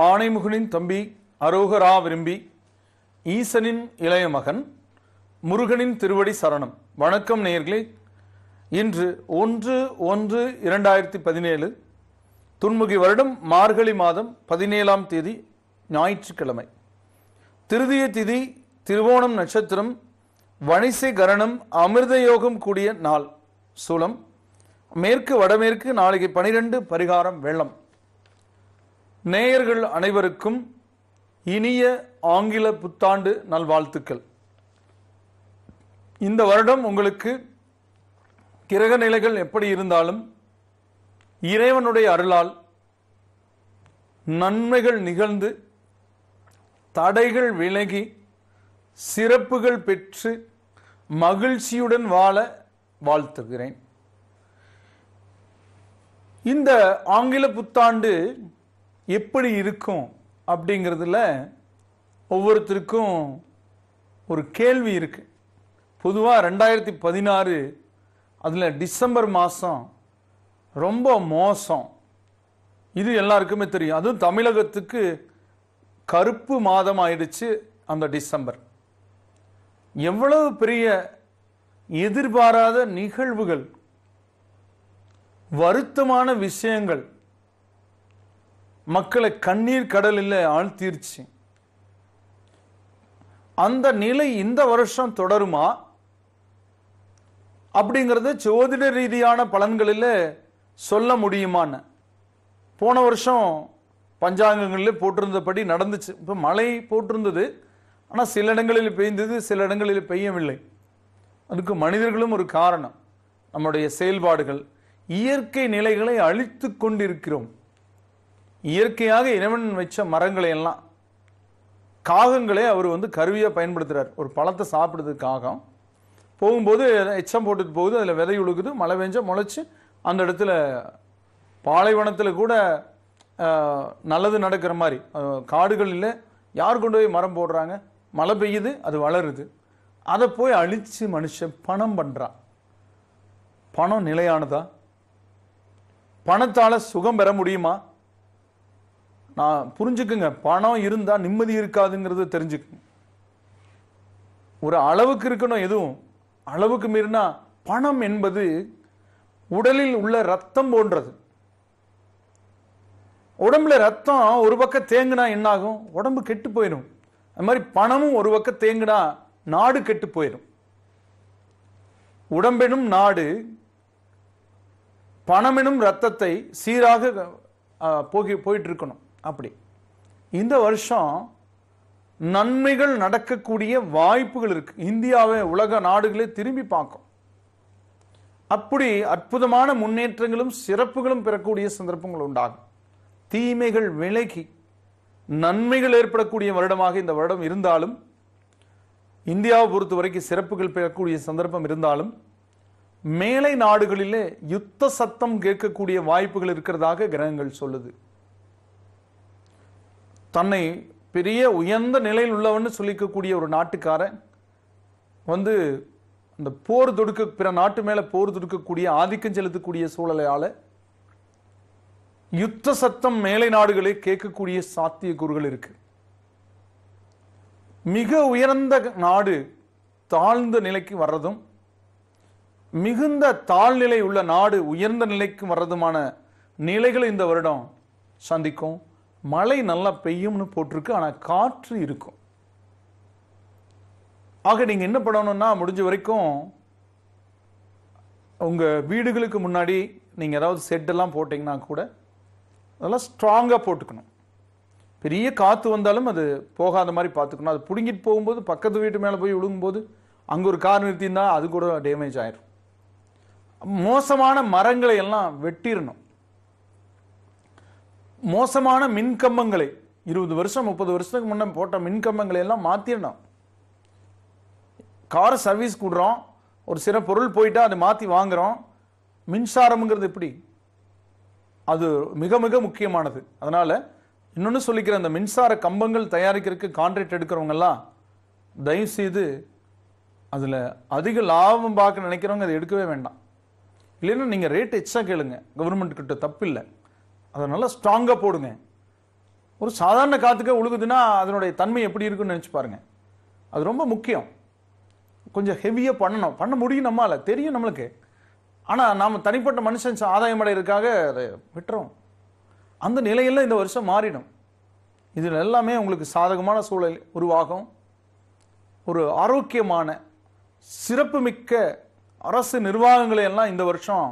ஆணைமுகனின் தம்பி அரோகரா விரும்பி ஈசனின் இளைய மகன் முருகனின் திருவடி சரணம். வணக்கம் நேயர்களே. இன்று 1/1/2017 துன்முகி வருடம் மார்கழி மாதம் 17ஆம் தேதி ஞாயிற்றுக்கிழமை. திருதிய திதி, திருவோணம் நட்சத்திரம், வணிசை கரணம், அமிர்த யோகம் கூடிய நாள், சூலம் மேற்கு வடமேற்கு, நாளைக்கு 12, பரிகாரம் வெள்ளம். நேயர்கள் அனைவருக்கும் இனிய ஆங்கில புத்தாண்டு நல்வாழ்த்துக்கள். இந்த வருடம் உங்களுக்கு கிரக நிலைகள் எப்படி இருந்தாலும் இறைவனுடைய அருளால் நன்மைகள் நிகழ்ந்து தடைகள் விலகி சிறப்புகள் பெற்று மகிழ்ச்சியுடன் வாழ வாழ்த்துகிறேன். இந்த ஆங்கில புத்தாண்டு எப்படி இருக்கும் அப்படிங்கிறதுல ஒவ்வொருத்தருக்கும் ஒரு கேள்வி இருக்கு. பொதுவாக 2016 அதில் டிசம்பர் மாதம் ரொம்ப மோசம், இது எல்லாருக்குமே தெரியும். அதுவும் தமிழகத்துக்கு கருப்பு மாதம் ஆயிடுச்சு. அந்த டிசம்பர் எவ்வளவு பெரிய எதிர்பாராத நிகழ்வுகள், வருத்தமான விஷயங்கள் மக்களை கண்ணீர் கடலில் ஆழ்த்திருச்சு. அந்த நிலை இந்த வருஷம் தொடருமா அப்படிங்கிறத ஜோதிட ரீதியான பலன்களில் சொல்ல முடியுமான்னு போன வருஷம் பஞ்சாங்கங்களில் போட்டிருந்தபடி நடந்துச்சு. இப்போ மழை போட்டிருந்தது, ஆனால் சில இடங்களில் பெய்ந்தது, சில இடங்களில் பெய்யவில்லை. அதுக்கு மனிதர்களும் ஒரு காரணம். நம்முடைய செயல்பாடுகள், இயற்கை நிலைகளை அழித்து கொண்டிருக்கிறோம். இயற்கையாக இறைவன் வச்ச மரங்களை எல்லாம், காகங்களே அவர் கருவியாக பயன்படுத்துகிறார். ஒரு பழத்தை சாப்பிடுறது காகம், போகும்போது எச்சம் போட்டுட்டு போகுது, அதில் விதை உழுகுது, மழை பெஞ்சா முளைச்சி அந்த இடத்துல பாலைவனத்தில் கூட நல்லது நடக்கிற மாதிரி காடுகளில் யார் கொண்டு போய் மரம் போடுறாங்க, மழை பெய்யுது, அது வளருது. அதை போய் அழித்து மனுஷன் பணம் பண்ணுறான். பணம் நிலையானதா? பணத்தால் சுகம் பெற முடியுமா? நான் புரிஞ்சுக்குங்க, பணம் இருந்தால் நிம்மதி இருக்காதுங்கிறது தெரிஞ்சுக்குங்க. ஒரு அளவுக்கு இருக்கணும். எதுவும் அளவுக்கு மீறினா பணம் என்பது உடலில் உள்ள ரத்தம் போன்றது. உடம்புல ரத்தம் ஒரு பக்கம் தேங்குனா என்ன ஆகும்? உடம்பு கெட்டு போயிடும். அது மாதிரி பணமும் ஒரு பக்கம் தேங்குனா நாடு கெட்டு போயிடும். உடம்பெனும் நாடு பணமெனும் ரத்தத்தை சீராக போயிட்டு இருக்கணும். அப்படி இந்த வருஷம் நன்மைகள் நடக்கக்கூடிய வாய்ப்புகள் இருக்கு. இந்தியாவை உலக நாடுகளே திரும்பி பார்க்கும். அப்படி அற்புதமான முன்னேற்றங்களும் சிறப்புகளும் பெறக்கூடிய சந்தர்ப்பங்கள் உண்டாகும். தீமைகள் விலகி நன்மைகள் ஏற்படக்கூடிய வருடமாக இந்த வருடம் இருந்தாலும், இந்தியாவை பொறுத்த வரைக்கும் சிறப்புகள் பெறக்கூடிய சந்தர்ப்பம் இருந்தாலும், மேலை நாடுகளிலே யுத்த சத்தம் கேட்கக்கூடிய வாய்ப்புகள் இருக்கிறதாக கிரகங்கள் சொல்லுது. தன்னை பெரிய உயர்ந்த நிலையில் உள்ளவன்னு சொல்லிக்கக்கூடிய ஒரு நாட்டுக்காரன் அந்த போர் தொடுக்க, பிற நாட்டு மேல போர் தொடுக்கக்கூடிய, ஆதிக்கம் செலுத்தக்கூடிய சூழலால யுத்த சத்தம் மேலை நாடுகளே கேட்கக்கூடிய சாத்தியக்கூறுகள் இருக்கு. மிக உயர்ந்த நாடு தாழ்ந்த நிலைக்கு வர்றதும், மிகுந்த தாழ்நிலை உள்ள நாடு உயர்ந்த நிலைக்கு வர்றதுமான நிலைகளை இந்த வருடம் சந்திக்கும். மழை நல்லா பெய்யும்னு போட்டிருக்கு, ஆனால் காற்று இருக்கும். ஆக நீங்க என்ன பண்ணணும்னா, முடிஞ்ச வரைக்கும் உங்க வீடுகளுக்கு முன்னாடி நீங்க ஏதாவது செட்டெல்லாம் போட்டீங்கன்னா கூட அதெல்லாம் ஸ்ட்ராங்காக போட்டுக்கணும். பெரிய காற்று வந்தாலும் அது போகாத மாதிரி பார்த்துக்கணும். அது பிடுங்கிட்டு போகும்போது பக்கத்து வீட்டு மேலே போய் விழுங்கும்போது அங்கே ஒரு கார் நிறுத்தினா அது கூட டேமேஜ் ஆயிடும். மோசமான மரங்களை எல்லாம் வெட்டிடணும். மோசமான மின்கம்பங்களை 20 வருஷம் 30 வருஷத்துக்கு முன்னே போட்ட மின்கம்பங்களை எல்லாம் மாற்றிடணும். காரை சர்வீஸ் கொடுறோம், ஒரு சில பொருள் போயிட்டா அதை மாற்றி வாங்குறோம். மின்சாரம்ங்கிறது எப்படி? அது மிக மிக முக்கியமானது. அதனால இன்னொன்று சொல்லிக்கிற, அந்த மின்சார கம்பங்கள் தயாரிக்கிறதுக்கு கான்ட்ராக்ட் எடுக்கிறவங்கெல்லாம் தயவு செய்து அதில் அதிக லாபம் பார்க்க நினைக்கிறவங்க அதை எடுக்கவே வேண்டாம். இல்லைன்னா நீங்கள் ரேட் எச்சா கேளுங்க, கவர்மெண்ட் கிட்ட தப்பு இல்லை. அதை நல்லா ஸ்ட்ராங்காக போடுங்க. ஒரு சாதாரண காத்துக்க உழுகுதுன்னா அதனுடைய தன்மை எப்படி இருக்குன்னு நினைச்சு பாருங்க. அது ரொம்ப முக்கியம். கொஞ்சம் ஹெவியா பண்ணணும், பண்ண முடியும், நம்மால தெரியும் நம்மளுக்கு. ஆனா நாம தனிப்பட்ட மனுஷன் ஆதாயம் அடைகிறதுக்காக அதை விட்டுறோம். அந்த நிலையெல்லாம் இந்த வருஷம் மாறிடும். இதில் எல்லாமே உங்களுக்கு சாதகமான சூழல் உருவாகும். ஒரு ஆரோக்கியமான சிறப்புமிக்க அரசு நிர்வாகங்களை எல்லாம் இந்த வருஷம்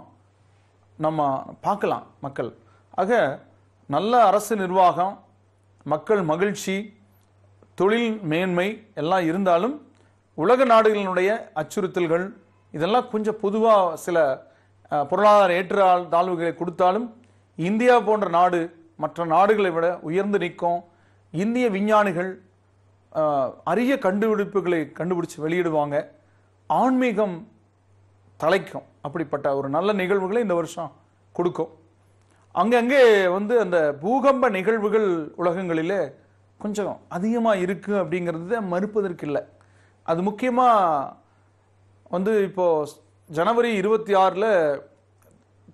நம்ம பார்க்கலாம் மக்கள். ஆக நல்ல அரசு நிர்வாகம், மக்கள் மகிழ்ச்சி, தொழில் மேன்மை எல்லாம் இருந்தாலும் உலக நாடுகளினுடைய அச்சுறுத்தல்கள் இதெல்லாம் கொஞ்சம் பொதுவாக சில பொருளாதார ஏற்ற தாழ்வுகளை கொடுத்தாலும் இந்தியா போன்ற நாடு மற்ற நாடுகளை விட உயர்ந்து நிற்கும். இந்திய விஞ்ஞானிகள் அரிய கண்டுபிடிப்புகளை கண்டுபிடிச்சு வெளியிடுவாங்க. ஆன்மீகம் தலைக்கும். அப்படிப்பட்ட ஒரு நல்ல நிகழ்வுகளை இந்த வருஷம் கொடுக்கும். அங்கங்கே அந்த பூகம்ப நிகழ்வுகள் உலகங்களிலே கொஞ்சம் அதிகமாக இருக்கு அப்படிங்கிறது மறுப்பதற்கு இல்லை. அது முக்கியமாக இப்போ ஜனவரி 26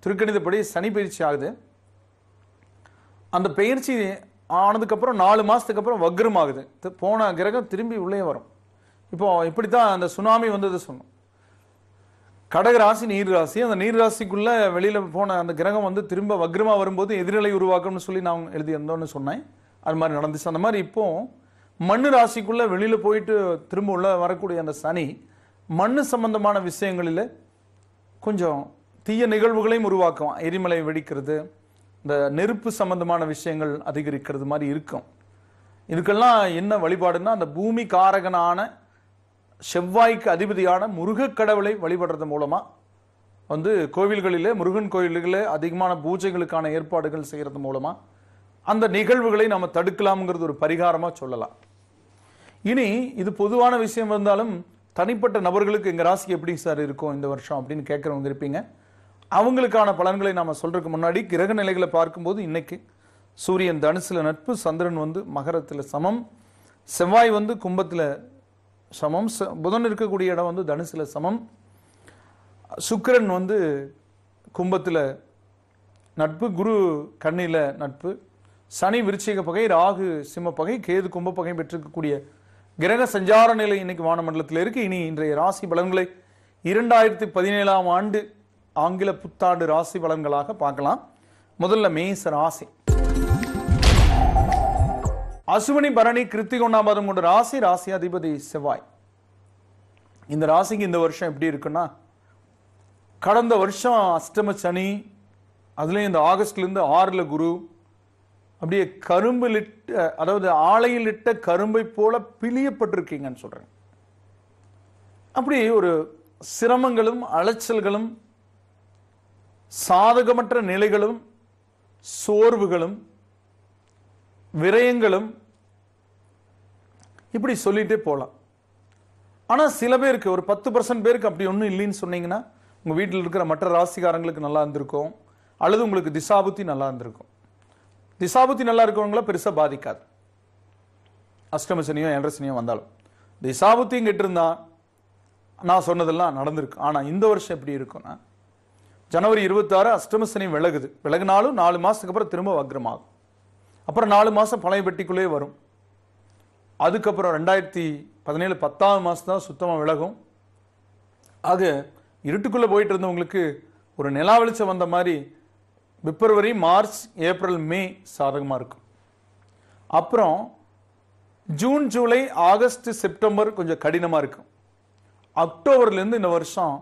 திருக்கணிதப்படி சனி பயிற்சி ஆகுது. அந்த பயிற்சி ஆனதுக்கப்புறம் 4 மாதத்துக்கு அப்புறம் வக்ரம் ஆகுது. போன கிரகம் திரும்பி உள்ளே வரும். இப்போ இப்படித்தான் அந்த சுனாமி வந்தது சொன்னோம். கடக ராசி நீர் ராசி, அந்த நீர் ராசிக்குள்ள வெளியில போன அந்த கிரகம் திரும்ப வக்ரமா வரும்போது எதிர்நிலை உருவாக்கும்னு சொல்லி நான் எழுதியிருந்தோன்னு சொன்னேன். அது மாதிரி நடந்துச்சு. அந்த மாதிரி இப்போ மண்ணு ராசிக்குள்ள வெளியில போயிட்டு திரும்ப உள்ள வரக்கூடிய அந்த சனி மண்ணு சம்பந்தமான விஷயங்களில் கொஞ்சம் தீய நிகழ்வுகளையும் உருவாக்கும். எரிமலை வெடிக்கிறது, இந்த நெருப்பு சம்பந்தமான விஷயங்கள் அதிகரிக்கிறது மாதிரி இருக்கும். இதுக்கெல்லாம் என்ன வழிபாடுன்னா, அந்த பூமி காரகனான செவ்வாய்க்கு அதிபதியான முருகக் கடவுளை வழிபடுறது மூலமா கோவில்களிலே, முருகன் கோவில்களிலே அதிகமான பூஜைகளுக்கான ஏற்பாடுகள் செய்யறது மூலமா அந்த நிகழ்வுகளை நம்ம தடுக்கலாம்ங்கிறது ஒரு பரிகாரமா சொல்லலாம். இனி இது பொதுவான விஷயம் இருந்தாலும் தனிப்பட்ட நபர்களுக்கு எங்க ராசிக்கு எப்படி சார் இருக்கும் இந்த வருஷம் அப்படின்னு கேட்கறவங்க இருப்பீங்க. அவங்களுக்கான பலன்களை நாம சொல்றதுக்கு முன்னாடி கிரக நிலைகளை பார்க்கும்போது இன்னைக்கு சூரியன் தனுசுல நட்பு, சந்திரன் மகரத்துல சமம், செவ்வாய் கும்பத்துல சமம், புதன் இருக்கக்கூடிய இடம் தனுசுல சமம், சுக்கிரன் கும்பத்துல நட்பு, குரு கன்னியில நட்பு, சனி விருச்சிக பகை, ராகு சிம்ம பகை, கேது கும்ப பகை பெற்றிருக்கக்கூடிய கிரக சஞ்சார நிலை இன்னைக்கு வானமண்டலத்தில் இருக்கு. இனி இன்றைய ராசி பலன்களை 2017 ஆண்டு ஆங்கில புத்தாண்டு ராசி பலன்களாக பார்க்கலாம். முதல்ல மேச ராசி. அசுவினி பரணி கிருத்திகை 1ஆம் பாதம் கொண்ட ராசி. ராசி அதிபதி செவ்வாய். இந்த ராசிக்கு இந்த வருஷம் எப்படி இருக்குன்னா, கடந்த வருஷம் அஷ்டம சனி, அதுலயும் இந்த ஆகஸ்ட்ல இருந்து 6ல் குரு, அப்படியே அதாவது ஆலையில் இட்ட கரும்பை போல பிழியப்பட்டிருக்கீங்கன்னு சொல்றேன். அப்படி ஒரு சிரமங்களும் அலைச்சல்களும் சாதகமற்ற நிலைகளும் சோர்வுகளும் விரயங்களும் இப்படி சொல்லிட்டே போலாம். ஆனா சில பேருக்கு, ஒரு 10% பேருக்கு அப்படி ஒன்றும் இல்லைன்னு சொன்னீங்கன்னா, உங்க வீட்டில் இருக்கிற மற்ற ராசிக்காரங்களுக்கு நல்லா இருந்திருக்கும், அல்லது உங்களுக்கு திசாபுத்தி நல்லா இருந்திருக்கும். திசாபுத்தி நல்லா இருக்கிறவங்கள பெருசா பாதிக்காது. அஷ்டம சனியோ 7 சனியோ வந்தாலும் திசாபுத்தியும் கெட்டிருந்தா நான் சொன்னதெல்லாம் நடந்திருக்கு. ஆனா இந்த வருஷம் எப்படி இருக்கும்னா, ஜனவரி 26 அஷ்டம சனி விலகுனாலும் 4 மாசத்துக்கு அப்புறம் திரும்ப வக்ரமாகும். அப்புறம் 4 மாசம் பழைய பெட்டிக்குள்ளே வரும். அதுக்கப்புறம் 2017 10ஆம் மாசம் தான் சுத்தமா விலகும். ஆக இருட்டுக்குள்ள போயிட்டு இருந்தவங்களுக்கு ஒரு நிலா வெளிச்சம் வந்த மாதிரி பிப்ரவரி, மார்ச், ஏப்ரல், மே சாதகமா இருக்கும். அப்புறம் ஜூன், ஜூலை, ஆகஸ்ட், செப்டம்பர் கொஞ்சம் கடினமா இருக்கும். அக்டோபர்ல இருந்து இந்த வருஷம்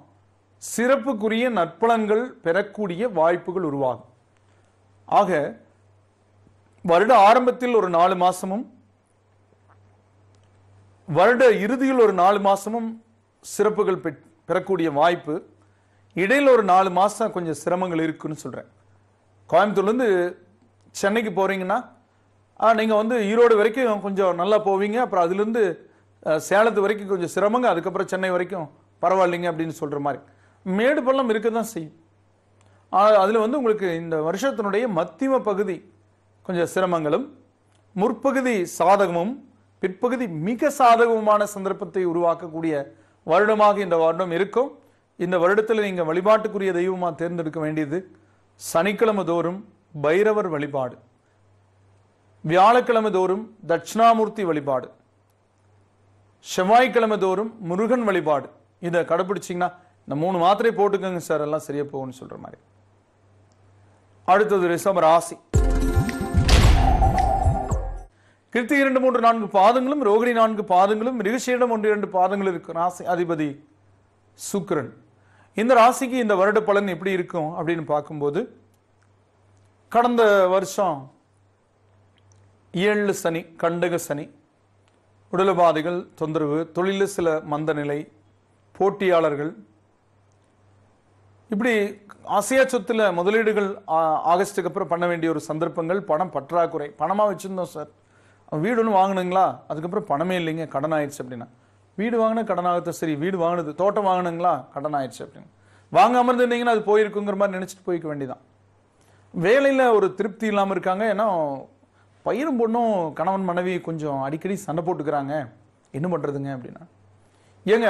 சிறப்புக்குரிய நற்பலன்கள் பெறக்கூடிய வாய்ப்புகள் உருவாகும். ஆக வருட ஆரம்பத்தில் ஒரு 4 மாசமும் வருட இறுதியில் ஒரு 4 மாசமும் சிறப்புகள் பெறக்கூடிய வாய்ப்பு. இடையில் ஒரு 4 மாசம் கொஞ்சம் சிரமங்கள் இருக்குன்னு சொல்றேன். கோயம்புத்தூர்லேருந்து சென்னைக்கு போறீங்கன்னா நீங்க ஈரோடு வரைக்கும் கொஞ்சம் நல்லா போவீங்க. அப்புறம் அதுலேருந்து சேலத்து வரைக்கும் கொஞ்சம் சிரமங்க, அதுக்கப்புறம் சென்னை வரைக்கும் பரவாயில்லைங்க அப்படின்னு சொல்ற மாதிரி மேடு பள்ளம் இருக்க தான் செய்யும். அதுல உங்களுக்கு இந்த வருஷத்தினுடைய மத்தியம பகுதி கொஞ்சம் சிரமங்களும், முற்பகுதி சாதகமும், பிற்பகுதி மிக சாதகமான சந்தர்ப்பத்தை உருவாக்கக்கூடிய வருடமாக இந்த வருடம் இருக்கும். இந்த வருடத்தில் நீங்க வழிபாட்டுக்குரிய தெய்வமா தேர்ந்தெடுக்க வேண்டியது சனிக்கிழமை தோறும் பைரவர் வழிபாடு. வியாழக்கிழமை தோறும் தட்சிணாமூர்த்தி வழிபாடு, செவ்வாய்க்கிழமை தோறும் முருகன் வழிபாடு. இதை கடைபிடிச்சிங்கன்னா இந்த 3 மாத்திரை போட்டுக்கோங்க சார், எல்லாம் சரியா போகும்னு சொல்ற மாதிரி. அடுத்தது ரிஷப ராசி. கிருத்திகை 2, 3, 4 பாதங்களும், ரோகிணி 4 பாதங்களும், மிருகசீரிடம் 1, 2 பாதங்கள் இருக்கு. ராசி அதிபதி சுக்கிரன். இந்த ராசிக்கு இந்த வருட பலன் எப்படி இருக்கும் அப்படின்னு பார்க்கும்போது, கடந்த வருஷம் 7 சனி, கண்டக சனி, உடலுபாதைகள், தொந்தரவு, தொழிலில் சில மந்த நிலை, போட்டியாளர்கள், இப்படி ஆசையா சொத்துல முதலீடுகள் ஆகஸ்டுக்கு அப்புறம் பண்ண வேண்டிய ஒரு சந்தர்ப்பங்கள், பணம் பற்றாக்குறை. பணமா வச்சிருந்தோம் சார், வீடு ஒன்று வாங்கினுங்களா, அதுக்கப்புறம் பணமே இல்லைங்க, கடன் ஆயிடுச்சு அப்படின்னா. வீடு வாங்கின கடன் ஆகத்த, சரி வீடு வாங்கினது, தோட்டம் வாங்கினுங்களா, கடன் ஆயிடுச்சு அப்படின்னு. வாங்காம இருந்தீங்கன்னா அது போயிருக்குங்கிற மாதிரி நினைச்சிட்டு போய்க்க வேண்டியதான். வேலையில் ஒரு திருப்தி இல்லாமல் இருக்காங்க. ஏன்னா பையனும் பொண்ணும் கணவன் மனைவி கொஞ்சம் அடிக்கடி சண்டை போட்டுக்கிறாங்க, என்ன பண்ணுறதுங்க அப்படின்னா. ஏங்க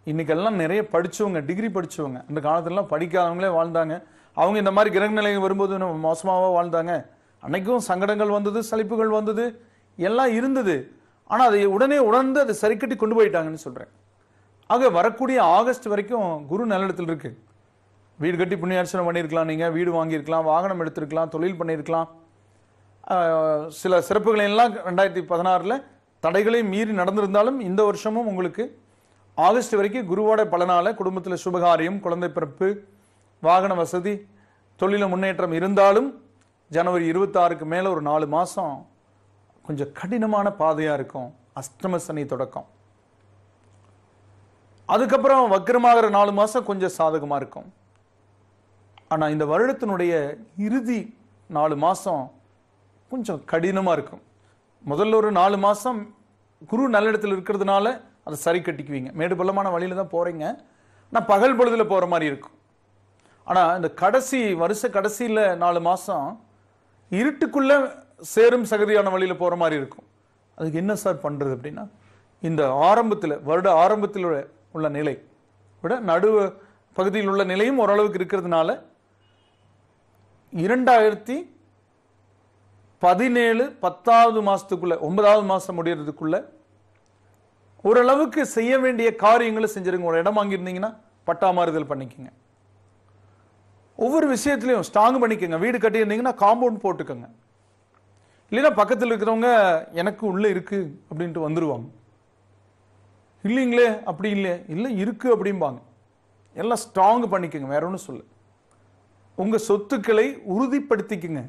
இன்னைக்கெல்லாம் நிறைய படித்தவங்க, டிகிரி படித்தவங்க, அந்த காலத்துலலாம் படிக்காதவங்களே வாழ்ந்தாங்க. அவங்க இந்த மாதிரி கிரக நிலை வரும்போது மோசமாக வாழ்ந்தாங்க. அன்னைக்கும் சங்கடங்கள் வந்தது, சலிப்புகள் வந்தது, எல்லாம் இருந்தது. ஆனால் அதை உடனே உணர்ந்து அதை சரி கட்டி கொண்டு போயிட்டாங்கன்னு சொல்கிறேன். ஆக வரக்கூடிய ஆகஸ்ட் வரைக்கும் குரு நல்லிடத்தில் இருக்கு. வீடு கட்டி புண்ணியார்ச்சனை பண்ணியிருக்கலாம், நீங்கள் வீடு வாங்கியிருக்கலாம், வாகனம் எடுத்திருக்கலாம், தொழில் பண்ணியிருக்கலாம். சில சிறப்புகளை எல்லாம் 2016 தடைகளையும் மீறி நடந்திருந்தாலும் இந்த வருஷமும் உங்களுக்கு ஆகஸ்ட் வரைக்கும் குருவோட பலனால குடும்பத்தில் சுபகாரியம், குழந்தை பிறப்பு, வாகன வசதி, தொழில முன்னேற்றம் இருந்தாலும் ஜனவரி 26க்கு மேலே ஒரு 4 மாதம் கொஞ்சம் கடினமான பாதையாக இருக்கும். அஷ்டம சனி தொடக்கம். அதுக்கப்புறம் வக்ரமாகிற 4 மாதம் கொஞ்சம் சாதகமாக இருக்கும். ஆனால் இந்த வருடத்தினுடைய இறுதி 4 மாதம் கொஞ்சம் கடினமாக இருக்கும். முதல்ல ஒரு 4 மாதம் குரு நல்லிடத்தில் இருக்கிறதுனால அதை சரி கட்டிக்குவீங்க. மேடு பள்ளமான வழியில தான் போகிறீங்க, ஆனால் பகல் பொழுதுல போகிற மாதிரி இருக்கும். ஆனால் இந்த வருஷ கடைசியில் 4 மாதம் இருட்டுக்குள்ள சேரும் சகதியான வழியில் போகிற மாதிரி இருக்கும். அதுக்கு என்ன சார் பண்ணுறது அப்படின்னா, இந்த வருட ஆரம்பத்தில் உள்ள நிலை விட நடு பகுதியில் உள்ள நிலையும் ஓரளவுக்கு இருக்கிறதுனால 2017 10வது மாசத்துக்குள்ள 9வது மாசம் முடியறதுக்குள்ள ஓரளவுக்கு செய்ய வேண்டிய காரியங்களை செஞ்சிருங்க. ஒரு இடம் வாங்கியிருந்தீங்கன்னா பட்டா மாறுதல் பண்ணிக்கோங்க. ஒவ்வொரு விஷயத்திலையும் ஸ்ட்ராங் பண்ணிக்கோங்க. வீடு கட்டியிருந்தீங்கன்னா காம்பவுண்ட் போட்டுக்கோங்க. இல்லைன்னா பக்கத்தில் இருக்கிறவங்க எனக்கு உள்ள இருக்கு அப்படின்ட்டு வந்துருவாங்க. இல்லைங்களே அப்படி இல்லை இருக்கு அப்படிம்பாங்க. எல்லாம் ஸ்ட்ராங் பண்ணிக்கோங்க, வேற ஒன்றும் சொல்ல. உங்க சொத்துக்களை உறுதிப்படுத்திக்குங்க.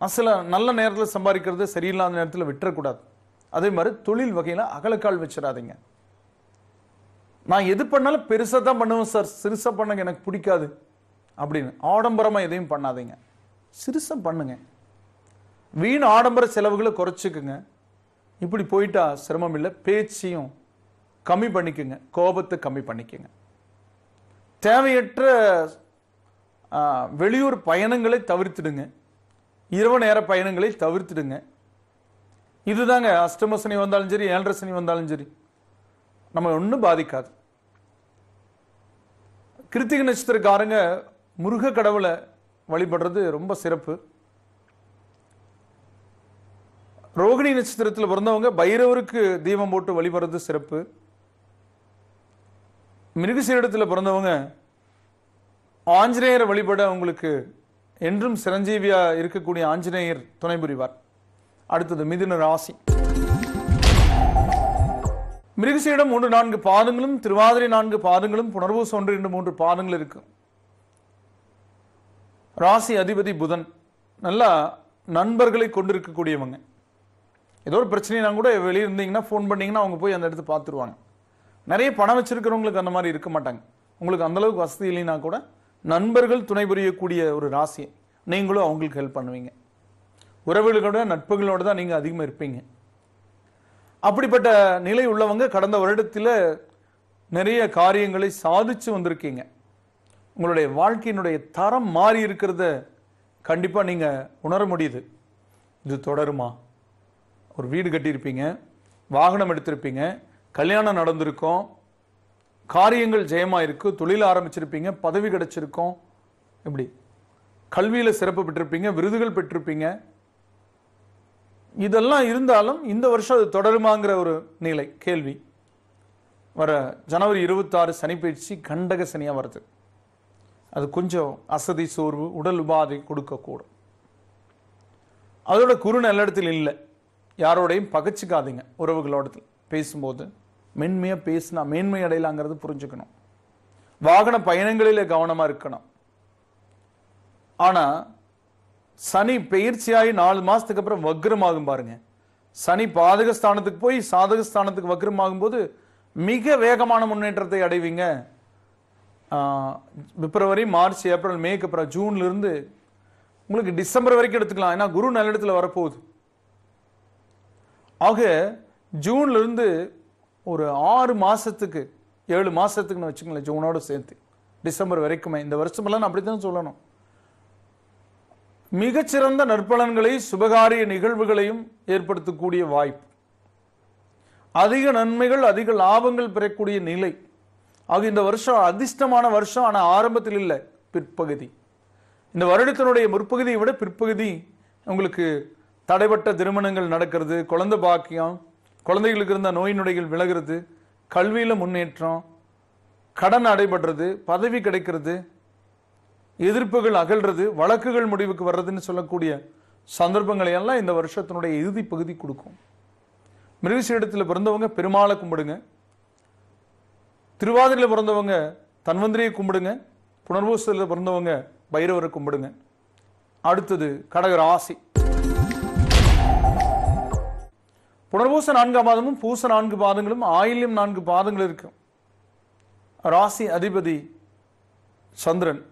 நான் சில நல்ல நேரத்தில் சம்பாதிக்கிறது சரியில்லாத நேரத்தில் விட்டுறக்கூடாது. அதே மாதிரி தொழில் வகையில் அகலக்கால் வச்சிடாதீங்க. நான் எது பண்ணாலும் பெருசாக தான் பண்ணுவேன் சார், சிறுசாக பண்ணுங்க எனக்கு பிடிக்காது அப்படின்னு ஆடம்பரமாக எதையும் பண்ணாதீங்க. சிறுசாக பண்ணுங்க. வீண் ஆடம்பர செலவுகளை குறைச்சிக்குங்க. இப்படி போயிட்டா சிரமம் இல்லை. பேச்சையும் கம்மி பண்ணிக்கோங்க, கோபத்தை கம்மி பண்ணிக்கோங்க. தேவையற்ற வெளியூர் பயணங்களை தவிர்த்துடுங்க. இரவு நேர பயணங்களை தவிர்த்துடுங்க. இதுதாங்க அஷ்டம சனி வந்தாலும் சரி, 7.5 சனி வந்தாலும் சரி நம்ம ஒன்றும் பாதிக்காது. கிருத்திகை நட்சத்திரக்காரங்க முருக கடவுளை வழிபடுறது ரொம்ப சிறப்பு. ரோகிணி நட்சத்திரத்தில் பிறந்தவங்க பைரவருக்கு தீபம் போட்டு வழிபடுறது சிறப்பு. மிருகசீரிடத்தில் பிறந்தவங்க ஆஞ்சநேயரை வழிபட உங்களுக்கு என்றும் சிரஞ்சீவியா இருக்கக்கூடிய ஆஞ்சநேயர் துணை புரிவார். அடுத்தது மிதுன ராசி. மிருகசீரிடம் 3, 4 பாதங்களும், திருவாதிரை 4 பாதங்களும், புனர்பூசம் 1, 2, 3 பாதங்கள் இருக்கு. ராசி அதிபதி புதன். நல்லா நண்பர்களை கொண்டிருக்கக்கூடியவங்க. ஏதோ ஒரு பிரச்சனைனா கூட வெளியே இருந்தீங்கன்னா ஃபோன் பண்ணீங்கன்னா அவங்க போய் அந்த இடத்த பார்த்துருவாங்க. நிறைய பணம் வச்சிருக்கிறவங்களுக்கு அந்த மாதிரி இருக்க மாட்டாங்க. உங்களுக்கு அந்த அளவுக்கு வசதி இல்லைன்னா கூட நண்பர்கள் துணை புரியக்கூடிய ஒரு ராசி. நீங்களும் அவங்களுக்கு ஹெல்ப் பண்ணுவீங்க. உறவுகளோட நட்புகளோட தான் நீங்கள் அதிகமாக இருப்பீங்க. அப்படிப்பட்ட நிலை உள்ளவங்க கடந்த வருடத்தில் நிறைய காரியங்களை சாதிச்சு வந்திருக்கீங்க. உங்களுடைய வாழ்க்கையினுடைய தரம் மாறி இருக்கிறத கண்டிப்பாக நீங்கள் உணர முடியுது. இது தொடருமா? ஒரு வீடு கட்டியிருப்பீங்க, வாகனம் எடுத்திருப்பீங்க, கல்யாணம் நடந்திருக்கும், காரியங்கள் ஜெயமாக இருக்கு, தொழில் ஆரம்பிச்சிருப்பீங்க, பதவி கிடைச்சிருக்கும், இப்படி கல்வியில் சிறப்பு பெற்றிருப்பீங்க, விருதுகள் பெற்றிருப்பீங்க. இதெல்லாம் இருந்தாலும் இந்த வருஷம் அது தொடருமாங்கிற ஒரு நிலை கேள்வி. வர ஜனவரி 26 சனி பயிற்சி கண்டக சனியா வருது. அது கொஞ்சம் அசதி சோர்வு உடல் உபாதை கொடுக்கக்கூடும். அதோட குரு நல்ல இடத்தில் இல்லை. யாரோடையும் பகச்சிக்காதீங்க. உறவுகளோட பேசும்போது மென்மையா பேசினா மேன்மை அடையலாங்கிறது புரிஞ்சுக்கணும். வாகன பயணங்களிலே கவனமா இருக்கணும். ஆனா சனி பயிற்சியாகி 4 மாசத்துக்கு அப்புறம் வக்ரமாகும் பாருங்க. சனி பாதகஸ்தானத்துக்கு போய் சாதகஸ்தானத்துக்கு வக்ரமாகும் போது மிக வேகமான முன்னேற்றத்தை அடைவீங்க. பிப்ரவரி, மார்ச், ஏப்ரல், மேக்கு அப்புறம் ஜூன்ல இருந்து உங்களுக்கு டிசம்பர் வரைக்கும் எடுத்துக்கலாம். ஏன்னா குரு நல்லிடத்துல வரப்போகுது. ஆக ஜூன்ல இருந்து ஒரு 6 மாசத்துக்கு 7 மாசத்துக்குன்னு வச்சுக்கோங்களேன், ஜூனோட சேர்த்து டிசம்பர் வரைக்குமே இந்த வருஷமெல்லாம் அப்படித்தான் சொல்லணும். மிகச்சிறந்த நற்பலன்களை சுபகாரிய நிகழ்வுகளையும் ஏற்படுத்தக்கூடிய வாய்ப்பு, அதிக நன்மைகள் அதிக லாபங்கள் பெறக்கூடிய நிலை. ஆக இந்த வருஷம் அதிர்ஷ்டமான வருஷம். ஆனா ஆரம்பத்தில் இல்லை, பிற்பகுதி. இந்த வருடத்தினுடைய முற்பகுதியை விட பிற்பகுதி உங்களுக்கு தடைப்பட்ட திருமணங்கள் நடக்கிறது, குழந்தை பாக்கியம், குழந்தைகளுக்கு இருந்த நோய் நொடிகள் விலகிறது, கல்வியில முன்னேற்றம், கடன் அடைபடுறது, பதவி கிடைக்கிறது, எதிர்ப்புகள் அகல்றது, வழக்குகள் முடிவுக்கு வர்றதுன்னு சொல்லக்கூடிய சந்தர்ப்பங்களை எல்லாம் இந்த வருஷத்தினுடைய இறுதி பகுதி கொடுக்கும். மிருகசீடத்தில் பிறந்தவங்க பெருமாளை கும்பிடுங்க. திருவாதிரையில் பிறந்தவங்க தன்வந்திரியை கும்பிடுங்க. புனர்பூசத்தில் பிறந்தவங்க பைரவரை கும்பிடுங்க. அடுத்தது கடக ராசி. புனர்பூச 4ஆம் பாதமும் பூச 4 பாதங்களும் ஆயில்யம் 4 பாதங்கள் இருக்கும். ராசி அதிபதி சந்திரன்.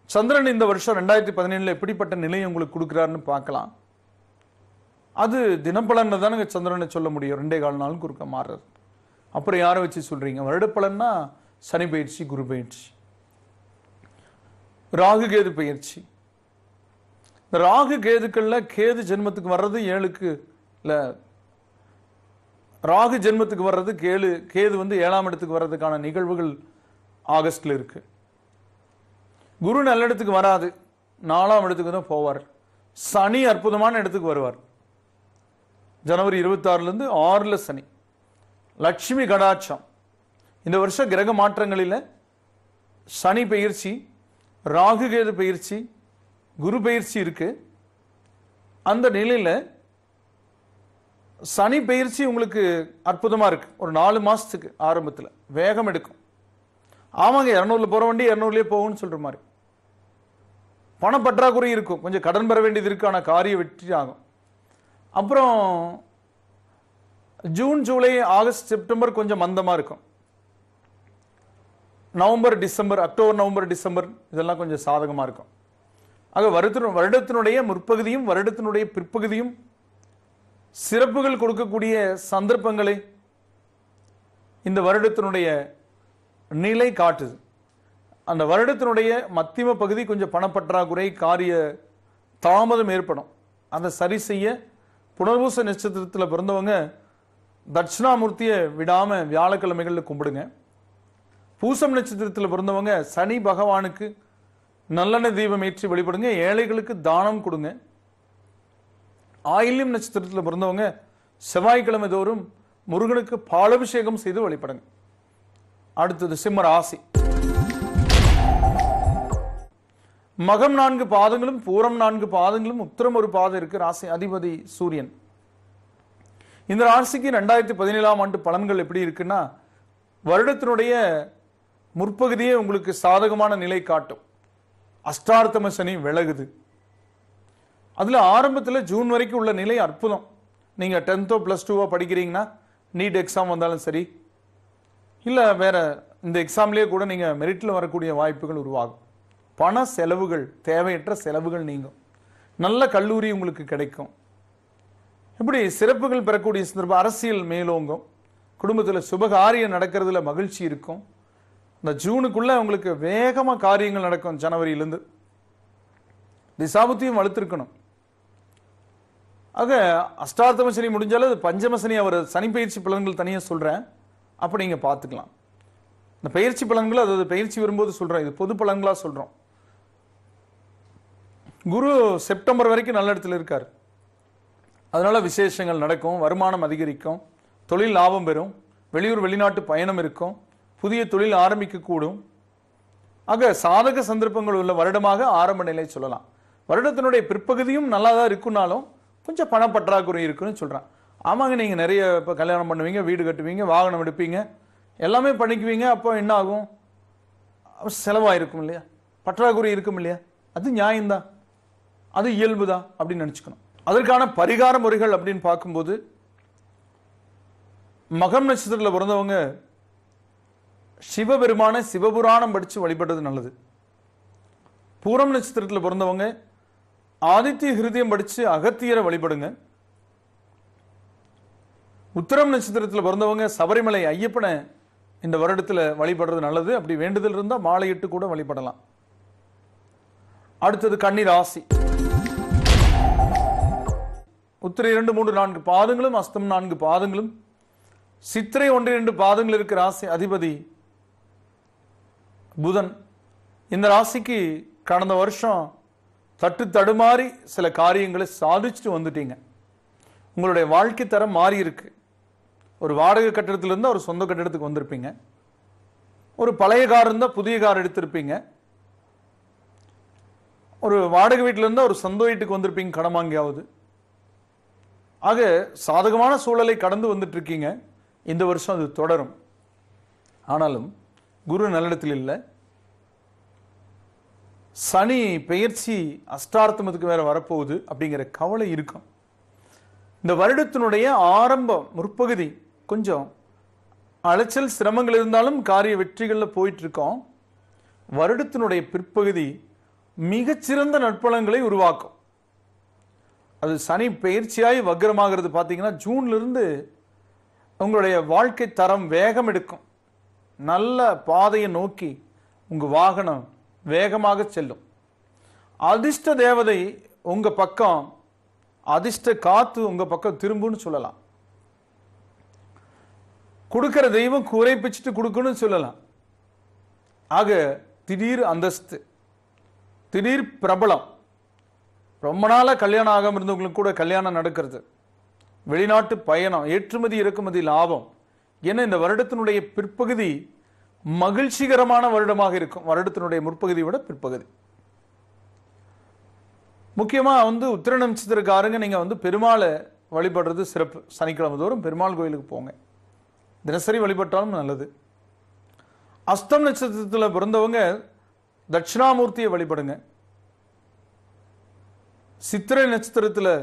சந்திரன் இந்த வருஷம் 2017 எப்படிப்பட்ட நிலையை உங்களுக்கு கொடுக்கிறாருன்னு பார்க்கலாம். அது தினப்பலன் தானே சந்திரனை சொல்ல முடியும். 2.25 நாளும் குறுக்க மாறுறது. அப்புறம் யாரை வச்சு சொல்றீங்க? வருடப்பலன்னா சனி பயிற்சி, குரு பயிற்சி, ராகு கேது பயிற்சி. இந்த ராகு கேதுக்கள்ல கேது ஜென்மத்துக்கு வர்றது 7க்கு இல்ல, ராகு ஜென்மத்துக்கு வர்றது கேது 7ஆம் இடத்துக்கு வர்றதுக்கான நிகழ்வுகள் ஆகஸ்ட்ல இருக்கு. குரு நல்ல இடத்துக்கு வராது, 4ஆம் இடத்துக்கு தான் போவார். சனி அற்புதமான இடத்துக்கு வருவார். ஜனவரி 26 இருந்து 6ல் சனி. லட்சுமி கடாட்சம். இந்த வருஷம் கிரக மாற்றங்களில் சனி பயிற்சி, ராகு கேது பயிற்சி, குரு பயிற்சி இருக்கு. அந்த நிலையில சனி பயிற்சி உங்களுக்கு அற்புதமா இருக்கு. ஒரு 4 மாசத்துக்கு ஆரம்பத்தில் வேகம் எடுக்கும். ஆமாங்க, 200 போற வண்டி 200 போகும்னு சொல்ற மாதிரி. பண பற்றாக்குறை இருக்கும், கொஞ்சம் கடன் பெற வேண்டியது இருக்கு, ஆனா காரிய வெற்றி ஆகும். அப்புறம் ஜூன், ஜூலை, ஆகஸ்ட், செப்டம்பர் கொஞ்சம் மந்தமா இருக்கும். November, December, October, November, December இதெல்லாம் கொஞ்சம் சாதகமா இருக்கும். ஆக வருடத்தினுடைய முற்பகுதியும் வருடத்தினுடைய பிற்பகுதியும் சிறப்புகள் கொடுக்கக்கூடிய சந்தர்ப்பங்களை இந்த வருடத்தினுடைய நிலை காட்டுது. அந்த வருடத்தினுடைய மத்தியம பகுதி கொஞ்சம் பணப்பற்றாக்குறை, காரிய தாமதம் ஏற்படும். அதை சரி செய்ய புனர்பூச நட்சத்திரத்தில் பிறந்தவங்க தட்சிணாமூர்த்தியை விடாம வியாழக்கிழமைகள்ல கும்பிடுங்க. பூசம் நட்சத்திரத்தில் பிறந்தவங்க சனி பகவானுக்கு நல்லெண்ணெய் தீபம் ஏற்றி வழிபடுங்க. ஏழைகளுக்கு தானம் கொடுங்க. ஆயில்யம் நட்சத்திரத்தில் பிறந்தவங்க செவ்வாய்க்கிழமை தோறும் முருகனுக்கு பாலாபிஷேகம் செய்து வழிபடுங்க. அடுத்தது சிம்ம ராசி. மகம் 4 பாதங்களும் பூரம் 4 பாதங்களும் உத்திரம் 1 பாதம் இருக்கு. ராசி அதிபதி சூரியன். இந்த ராசிக்கு 2017ஆம் ஆண்டு பலன்கள் எப்படி இருக்குன்னா, வருடத்தினுடைய முற்பகுதியே உங்களுக்கு சாதகமான நிலை காட்டும். அஷ்டார்த்தம சனி விலகுது. அதுல ஆரம்பத்தில் ஜூன் வரைக்கும் உள்ள நிலை அற்புதம். நீங்க 10th + 2 படிக்கிறீங்கன்னா, நீட் எக்ஸாம் வந்தாலும் சரி, இல்ல வேற இந்த எக்ஸாம்லயே கூட நீங்க மெரிட்ல வரக்கூடிய வாய்ப்புகள் உருவாகும். பண செலவுகள், தேவையற்ற செலவுகள் நீங்கும். நல்ல கல்லூரி உங்களுக்கு கிடைக்கும். இப்படி சிறப்புகள் பெறக்கூடிய சந்தர்ப்பம். அரசியல் மேலோங்கும். குடும்பத்தில் சுபகாரியம் நடக்கிறதுல மகிழ்ச்சி இருக்கும். இந்த ஜூனுக்குள்ள உங்களுக்கு வேகமா காரியங்கள் நடக்கும். ஜனவரியிலிருந்து திசாபுத்தியும் வலுத்திருக்கணும். ஆக அஷ்டார்த்தம சனி முடிஞ்சாலும் அது பஞ்சம சனி, அவர் சனி பயிற்சி பலன்கள் தனியாக சொல்றேன், அப்ப நீங்க பார்த்துக்கலாம். இந்த பயிற்சி பலன்கள் அதாவது பயிற்சி வரும்போது சொல்றேன், இது பொது பலன்களா சொல்றோம். குரு செப்டம்பர் வரைக்கும் நல்ல இடத்துல இருக்காரு. அதனால விசேஷங்கள் நடக்கும், வருமானம் அதிகரிக்கும், தொழில் லாபம் பெறும், வெளியூர் வெளிநாட்டு பயணம் இருக்கும், புதிய தொழில் ஆரம்பிக்கக்கூடும். ஆக சாதக சந்தர்ப்பங்கள் உள்ள வருடமாக ஆரம்ப நிலை சொல்லலாம். வருடத்தினுடைய பிற்பகுதியும் நல்லா தான் இருக்குனாலும் கொஞ்சம் பணப்பற்றாக்குறை இருக்குன்னு சொல்றான். ஆமாங்க, நீங்க நிறைய இப்போ கல்யாணம் பண்ணுவீங்க, வீடு கட்டுவீங்க, வாகனம் எடுப்பீங்க, எல்லாமே பண்ணிக்குவீங்க. அப்போ என்ன ஆகும்? செலவாயிருக்கும் இல்லையா, பற்றாக்குறை இருக்கும் இல்லையா, அது நியாயம்தான், அது இயல்புதான் அப்படின்னு நினைச்சுக்கணும். அதற்கான பரிகார முறைகள் அப்படின்னு பார்க்கும்போது மகம் நட்சத்திரத்தில் பிறந்தவங்க சிவபெருமான சிவபுராணம் படிச்சு வழிபடுறது நல்லது. பூரம் நட்சத்திரத்தில் பிறந்தவங்க ஆதித்ய ஹிருதயம் படிச்சு அகத்தியரை வழிபடுங்க. உத்திரம் நட்சத்திரத்தில் பிறந்தவங்க சபரிமலை ஐயப்பனை இந்த வருடத்தில் வழிபடுறது நல்லது. அப்படி வேண்டுதல் இருந்தால் மாலையிட்டு கூட வழிபடலாம். அடுத்தது கன்னி ராசி. உத்திரை 2, 3, 4 பாதங்களும், அஸ்தம் 4 பாதங்களும், சித்திரை 1, 2 பாதங்கள் இருக்கிற ராசி அதிபதி புதன். இந்த ராசிக்கு கடந்த வருஷம் தட்டு தடுமாறி சில காரியங்களை சாதிச்சுட்டு வந்துட்டீங்க. உங்களுடைய வாழ்க்கை தரம் மாறி இருக்கு. ஒரு வாடகை கட்டிடத்திலிருந்து ஒரு சொந்த கட்டிடத்துக்கு வந்திருப்பீங்க. ஒரு பழைய கார் இருந்தால் புதிய கார் எடுத்திருப்பீங்க. ஒரு வாடகை வீட்டில் இருந்தால் ஒரு சொந்த வீட்டுக்கு வந்திருப்பீங்க, கடன் வாங்கியாவது. ஆக சாதகமான சூழலை கடந்து வந்துட்டு இருக்கீங்க. இந்த வருஷம் அது தொடரும். ஆனாலும் குரு நல்லிடத்தில் இல்லை. சனி பெயர்ச்சி அஷ்டார்த்தமத்துக்கு வேற வரப்போகுது அப்படிங்கிற கவலை இருக்கும். இந்த வருடத்தினுடைய ஆரம்ப முற்பகுதி கொஞ்சம் அலைச்சல் சிரமங்கள் இருந்தாலும் காரிய வெற்றிகளில் போயிட்டு இருக்கோம். வருடத்தினுடைய பிற்பகுதி மிகச்சிறந்த நற்பலன்களை உருவாக்கும். அது சனி பெயர்ச்சியாய் வக்ரமாகிறது பார்த்தீங்கன்னா ஜூன்ல இருந்து உங்களுடைய வாழ்க்கை தரம் வேகம் எடுக்கும். நல்ல பாதையை நோக்கி உங்க வாகனம் வேகமாக செல்லும். அதிர்ஷ்ட தேவதை உங்க பக்கம், அதிர்ஷ்ட காத்து உங்க பக்கம் திரும்புன்னு சொல்லலாம். கொடுக்கிற தெய்வம் கூரை பிச்சுட்டு கொடுக்கணும்னு சொல்லலாம். ஆக திடீர் அந்தஸ்து, திடீர் பிரபலம், ரொம்ப நாளா கல்யாணம் ஆகாம இருந்தவங்களுக்கு கூட கல்யாணம் நடக்கிறது, வெளிநாட்டு பயணம், ஏற்றுமதி இறக்குமதி லாபம் என இந்த வருடத்தினுடைய பிற்பகுதி மகிழ்ச்சிகரமான வருடமாக இருக்கும். வருடத்தினுடைய முற்பகுதி விட பிற்பகுதி. முக்கியமா உத்திர நட்சத்திரக்காரங்க நீங்க பெருமாளை வழிபடுறது சிறப்பு. சனிக்கிழமை தோறும் பெருமாள் கோயிலுக்கு போங்க, தினசரி வழிபட்டாலும் நல்லது. அஸ்தம் நட்சத்திரத்தில் பிறந்தவங்க தட்சிணாமூர்த்தியை வழிபடுங்க. சித்திரை நட்சத்திரத்தில்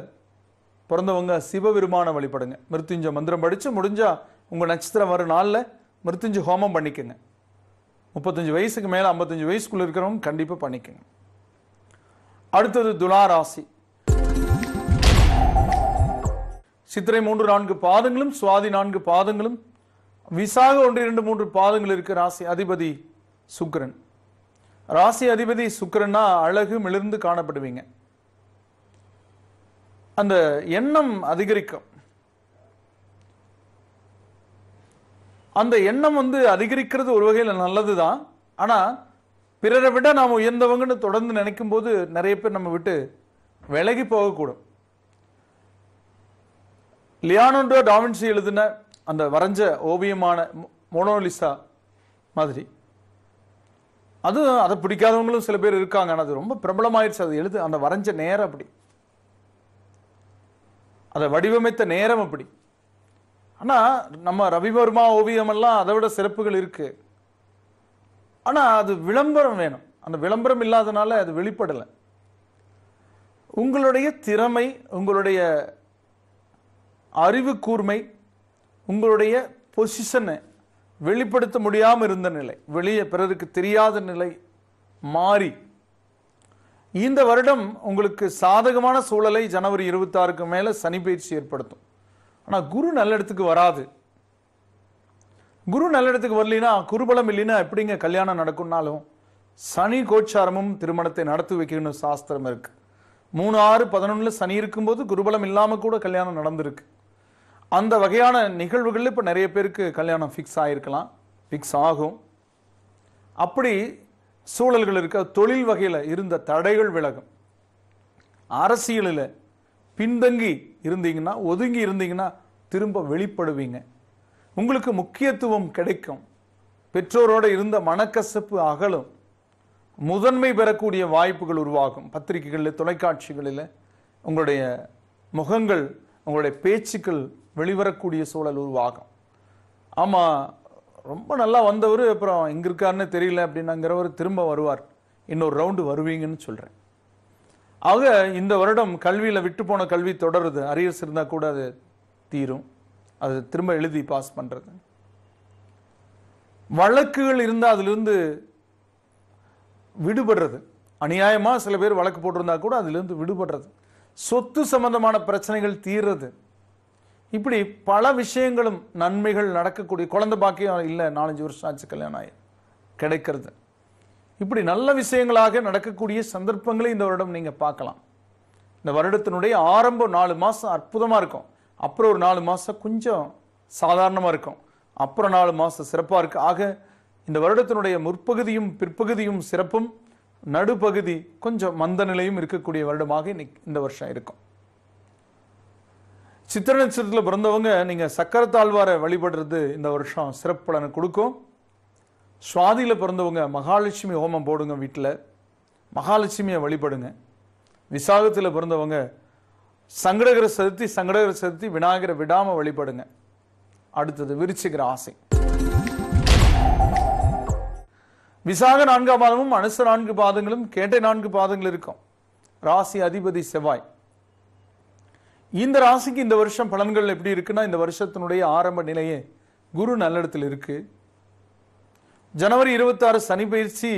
பிறந்தவங்க சிவபெருமான வழிபடுங்க. மிருத்யுஞ்ச மந்திரம் படிச்சு முடிஞ்சா உங்க நட்சத்திரம் வரும் நாளில் மிருத்யுஞ்ச ஹோமம் பண்ணிக்கங்க. 35 வயசுக்கு மேல 55 வயசுக்குள்ள இருக்கிறவங்க கண்டிப்பா பண்ணிக்கங்க. அடுத்தது துலா ராசி. சித்திரை 3, 4 பாதங்களும், சுவாதி 4 பாதங்களும், விசாக 1, 2, 3 பாதங்கள் இருக்க ராசி அதிபதி சுக்கிரன். ராசி அதிபதி சுக்கிரன்னா அழகு மிளிர்ந்து காணப்படுவீங்க. அந்த எண்ணம் அதிகரிக்கும். அந்த எண்ணம் அதிகரிக்கிறது ஒரு வகையில் நல்லதுதான். ஆனா பிறரை விட நாம் உயர்ந்தவங்கன்னு தொடர்ந்து நினைக்கும் போது நிறைய பேர் நம்ம விட்டு விலகி போகக்கூடும். லியோனார்டோ டாவின்சி எழுதின அந்த வரைஞ்ச ஓவியமான மோனோலிசா மாதிரி, அது அதை பிடிக்காதவங்களும் சில பேர் இருக்காங்க. ஆனால் அது ரொம்ப பிரபலமாயிருச்சு. அது அந்த வரைஞ்ச நேரம் அப்படி, அதை வடிவமைத்த நேரம் அப்படி. ஆனா நம்ம ரவிவர்மா ஓவியம் எல்லாம் அதை விட சிறப்புகள் இருக்கு. ஆனா அது விளம்பரம் வேணும். அந்த விளம்பரம் இல்லாதனால அது வெளிப்படலை. உங்களுடைய திறமை, உங்களுடைய அறிவு கூர்மை, உங்களுடைய பொசிஷனை வெளிப்படுத்த முடியாமல் இருந்த நிலை, வெளியே பிறருக்கு தெரியாத நிலை மாறி இந்த வருடம் உங்களுக்கு சாதகமான சூழலை ஜனவரி 26க்கு மேல சனி பயிற்சி ஏற்படுத்தும். ஆனா குரு நல்ல இடத்துக்கு வராது. குரு நல்ல இடத்துக்கு வரலினா, குருபலம் இல்லைன்னா எப்படிங்க கல்யாணம் நடக்கும்னாலும் சனி கோச்சாரமும் திருமணத்தை நடத்தி வைக்கணும் சாஸ்திரம் இருக்கு. 3, 6, 11 சனி இருக்கும்போது குருபலம் இல்லாம கூட கல்யாணம் நடந்திருக்கு. அந்த வகையான நிகழ்வுகள் இப்ப நிறைய பேருக்கு கல்யாணம் ஃபிக்ஸ் ஆயிருக்கலாம், ஃபிக்ஸ் ஆகும். அப்படி சூழல்கள் இருக்க. தொழில் வகையில் இருந்த தடைகள் விலகும். அரசியலில் பின்தங்கி இருந்தீங்கன்னா, ஒதுங்கி இருந்தீங்கன்னா திரும்ப வெளிப்படுவீங்க. உங்களுக்கு முக்கியத்துவம் கிடைக்கும். பெற்றோரோட இருந்த மனக்கசப்பு அகலும். முதன்மை பெறக்கூடிய வாய்ப்புகள் உருவாகும். பத்திரிகைகளில், தொலைக்காட்சிகளில் உங்களுடைய முகங்கள், உங்களுடைய பேச்சுக்கள் வெளிவரக்கூடிய சூழல் உருவாகும். ஆமாம், ரொம்ப நல்லா வந்தவர் அப்புறம் எங்கே இருக்காருன்னு தெரியல அப்படின்னாங்கிறவர் திரும்ப வருவார். இன்னொரு ரவுண்டு வருவீங்கன்னு சொல்கிறேன். ஆக இந்த வருடம் கல்வியில் விட்டு போன கல்வி தொடருது. அரியர்ஸ் இருந்தால் கூட அது தீரும். அது திரும்ப எழுதி பாஸ் பண்ணுறது. வழக்குகள் இருந்தால் அதிலிருந்து விடுபடுறது. அநியாயமாக சில பேர் வழக்கு போட்டிருந்தா கூட அதிலிருந்து விடுபடுறது. சொத்து சம்பந்தமான பிரச்சனைகள் தீர்றது. இப்படி பல விஷயங்களும் நன்மைகள் நடக்கக்கூடிய, குழந்தை பாக்கியம் இல்லை 4-5 வருஷம் ஆச்சு கல்யாணம் ஆகி கிடைக்கிறது. இப்படி நல்ல விஷயங்களாக நடக்கக்கூடிய சந்தர்ப்பங்களை இந்த வருடம் நீங்கள் பார்க்கலாம். இந்த வருடத்தினுடைய ஆரம்பம் 4 மாதம் அற்புதமாக இருக்கும். அப்புறம் ஒரு 4 மாதம் கொஞ்சம் சாதாரணமாக இருக்கும். அப்புறம் 4 மாதம் சிறப்பாக இருக்கு. ஆக இந்த வருடத்தினுடைய முற்பகுதியும் பிற்பகுதியும் சிறப்பும், நடுப்பகுதி கொஞ்சம் மந்த நிலையும் இருக்கக்கூடிய வருடமாக இந்த வருஷம் இருக்கும். சித்திரை நட்சத்திரத்தில் பிறந்தவங்க நீங்கள் சக்கரத்தாழ்வாரை வழிபடுறது இந்த வருஷம் சிறப்பு பலனை கொடுக்கும். சுவாதியில் பிறந்தவங்க மகாலட்சுமி ஹோமம் போடுங்க. வீட்டில் மகாலட்சுமியை வழிபடுங்க. விசாகத்தில் பிறந்தவங்க சங்கடகர சதுர்த்தி விநாயகரை விடாமல் வழிபடுங்க. அடுத்தது விருச்சிக ராசி. விசாக 4ஆம் பாதமும் அனுச 4 பாதங்களும் கேட்டை 4 பாதங்கள் இருக்கும். ராசி அதிபதி செவ்வாய். இந்த ராசிக்கு இந்த வருஷம் பலன்கள் எப்படி இருக்குன்னா, இந்த வருஷத்தினுடைய ஆரம்ப நிலையே குரு நல்லிடத்தில் இருக்கு. ஜனவரி 26 சனி பயிற்சி,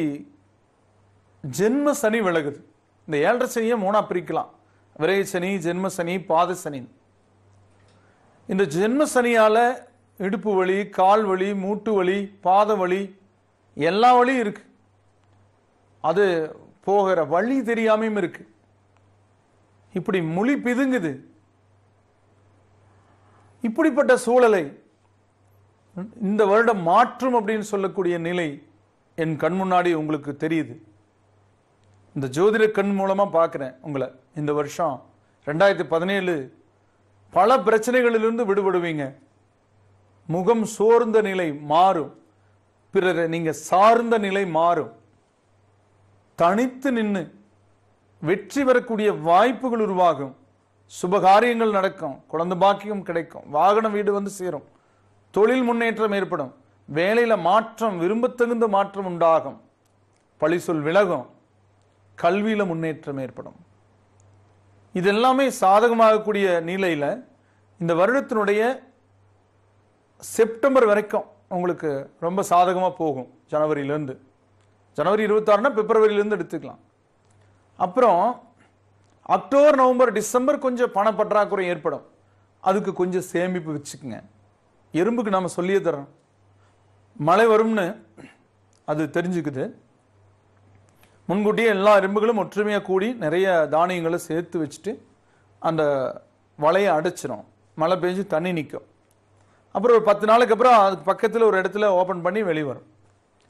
ஜென்ம சனி விலகுது. இந்த 7.5 சனியை 3ஆ பிரிக்கலாம். விரை சனி, ஜென்ம சனி, பாத சனி. இந்த ஜென்ம சனியால இடுப்பு வலி, கால் வலி, மூட்டு வலி, பாத வலி, எல்லா வழியும் இருக்கு. அது போகிற வழி தெரியாமையும் இருக்கு. இப்படி மொழி பிதுங்குது. இப்படிப்பட்ட சூழலை இந்த வருடம் மாற்றும் அப்படின்னு சொல்லக்கூடிய நிலை என் கண் முன்னாடி உங்களுக்கு தெரியுது. இந்த ஜோதிட கண் மூலமா பார்க்கிறேன் உங்களை. இந்த வருஷம் 2017 பல பிரச்சனைகளிலிருந்து விடுபடுவீங்க. முகம் சோர்ந்த நிலை மாறும். பிறரை நீங்க சார்ந்த நிலை மாறும். தனித்து நின்று வெற்றி பெறக்கூடிய வாய்ப்புகள் உருவாகும். சுபகாரியங்கள் நடக்கும். குழந்தை பாக்கியம் கிடைக்கும். வாகனம் வீடு வந்து சேரும். தொழில் முன்னேற்றம் ஏற்படும். வேலையில மாற்றம், விரும்பத்தகுந்த மாற்றம் உண்டாகும். பழி சொல் விலகும். கல்வியில முன்னேற்றம் ஏற்படும். இதெல்லாமே சாதகமாகக்கூடிய நிலையில இந்த வருடத்தினுடைய செப்டம்பர் வரைக்கும் உங்களுக்கு ரொம்ப சாதகமா போகும். ஜனவரியிலிருந்து, ஜனவரி 26 பிப்ரவரியிலிருந்து எடுத்துக்கலாம். அப்புறம் அக்டோபர், நவம்பர், டிசம்பர் கொஞ்சம் பண பற்றாக்குறை ஏற்படும். அதுக்கு கொஞ்சம் சேமிப்பு வச்சுக்கோங்க. எறும்புக்கு நாம சொல்லியே தரோம், மழை வரும்னு அது தெரிஞ்சுக்குது. முன்கூட்டியே எல்லா எறும்புகளும் ஒற்றுமையாக கூடி நிறைய தானியங்களை சேர்த்து வச்சுட்டு அந்த வலையை அடைச்சிடும். மழை பெஞ்சு தண்ணி நிற்கும். அப்புறம் ஒரு 10 நாளுக்கு அப்புறம் அதுக்கு பக்கத்தில் ஒரு இடத்துல ஓப்பன் பண்ணி வெளியே வரும்.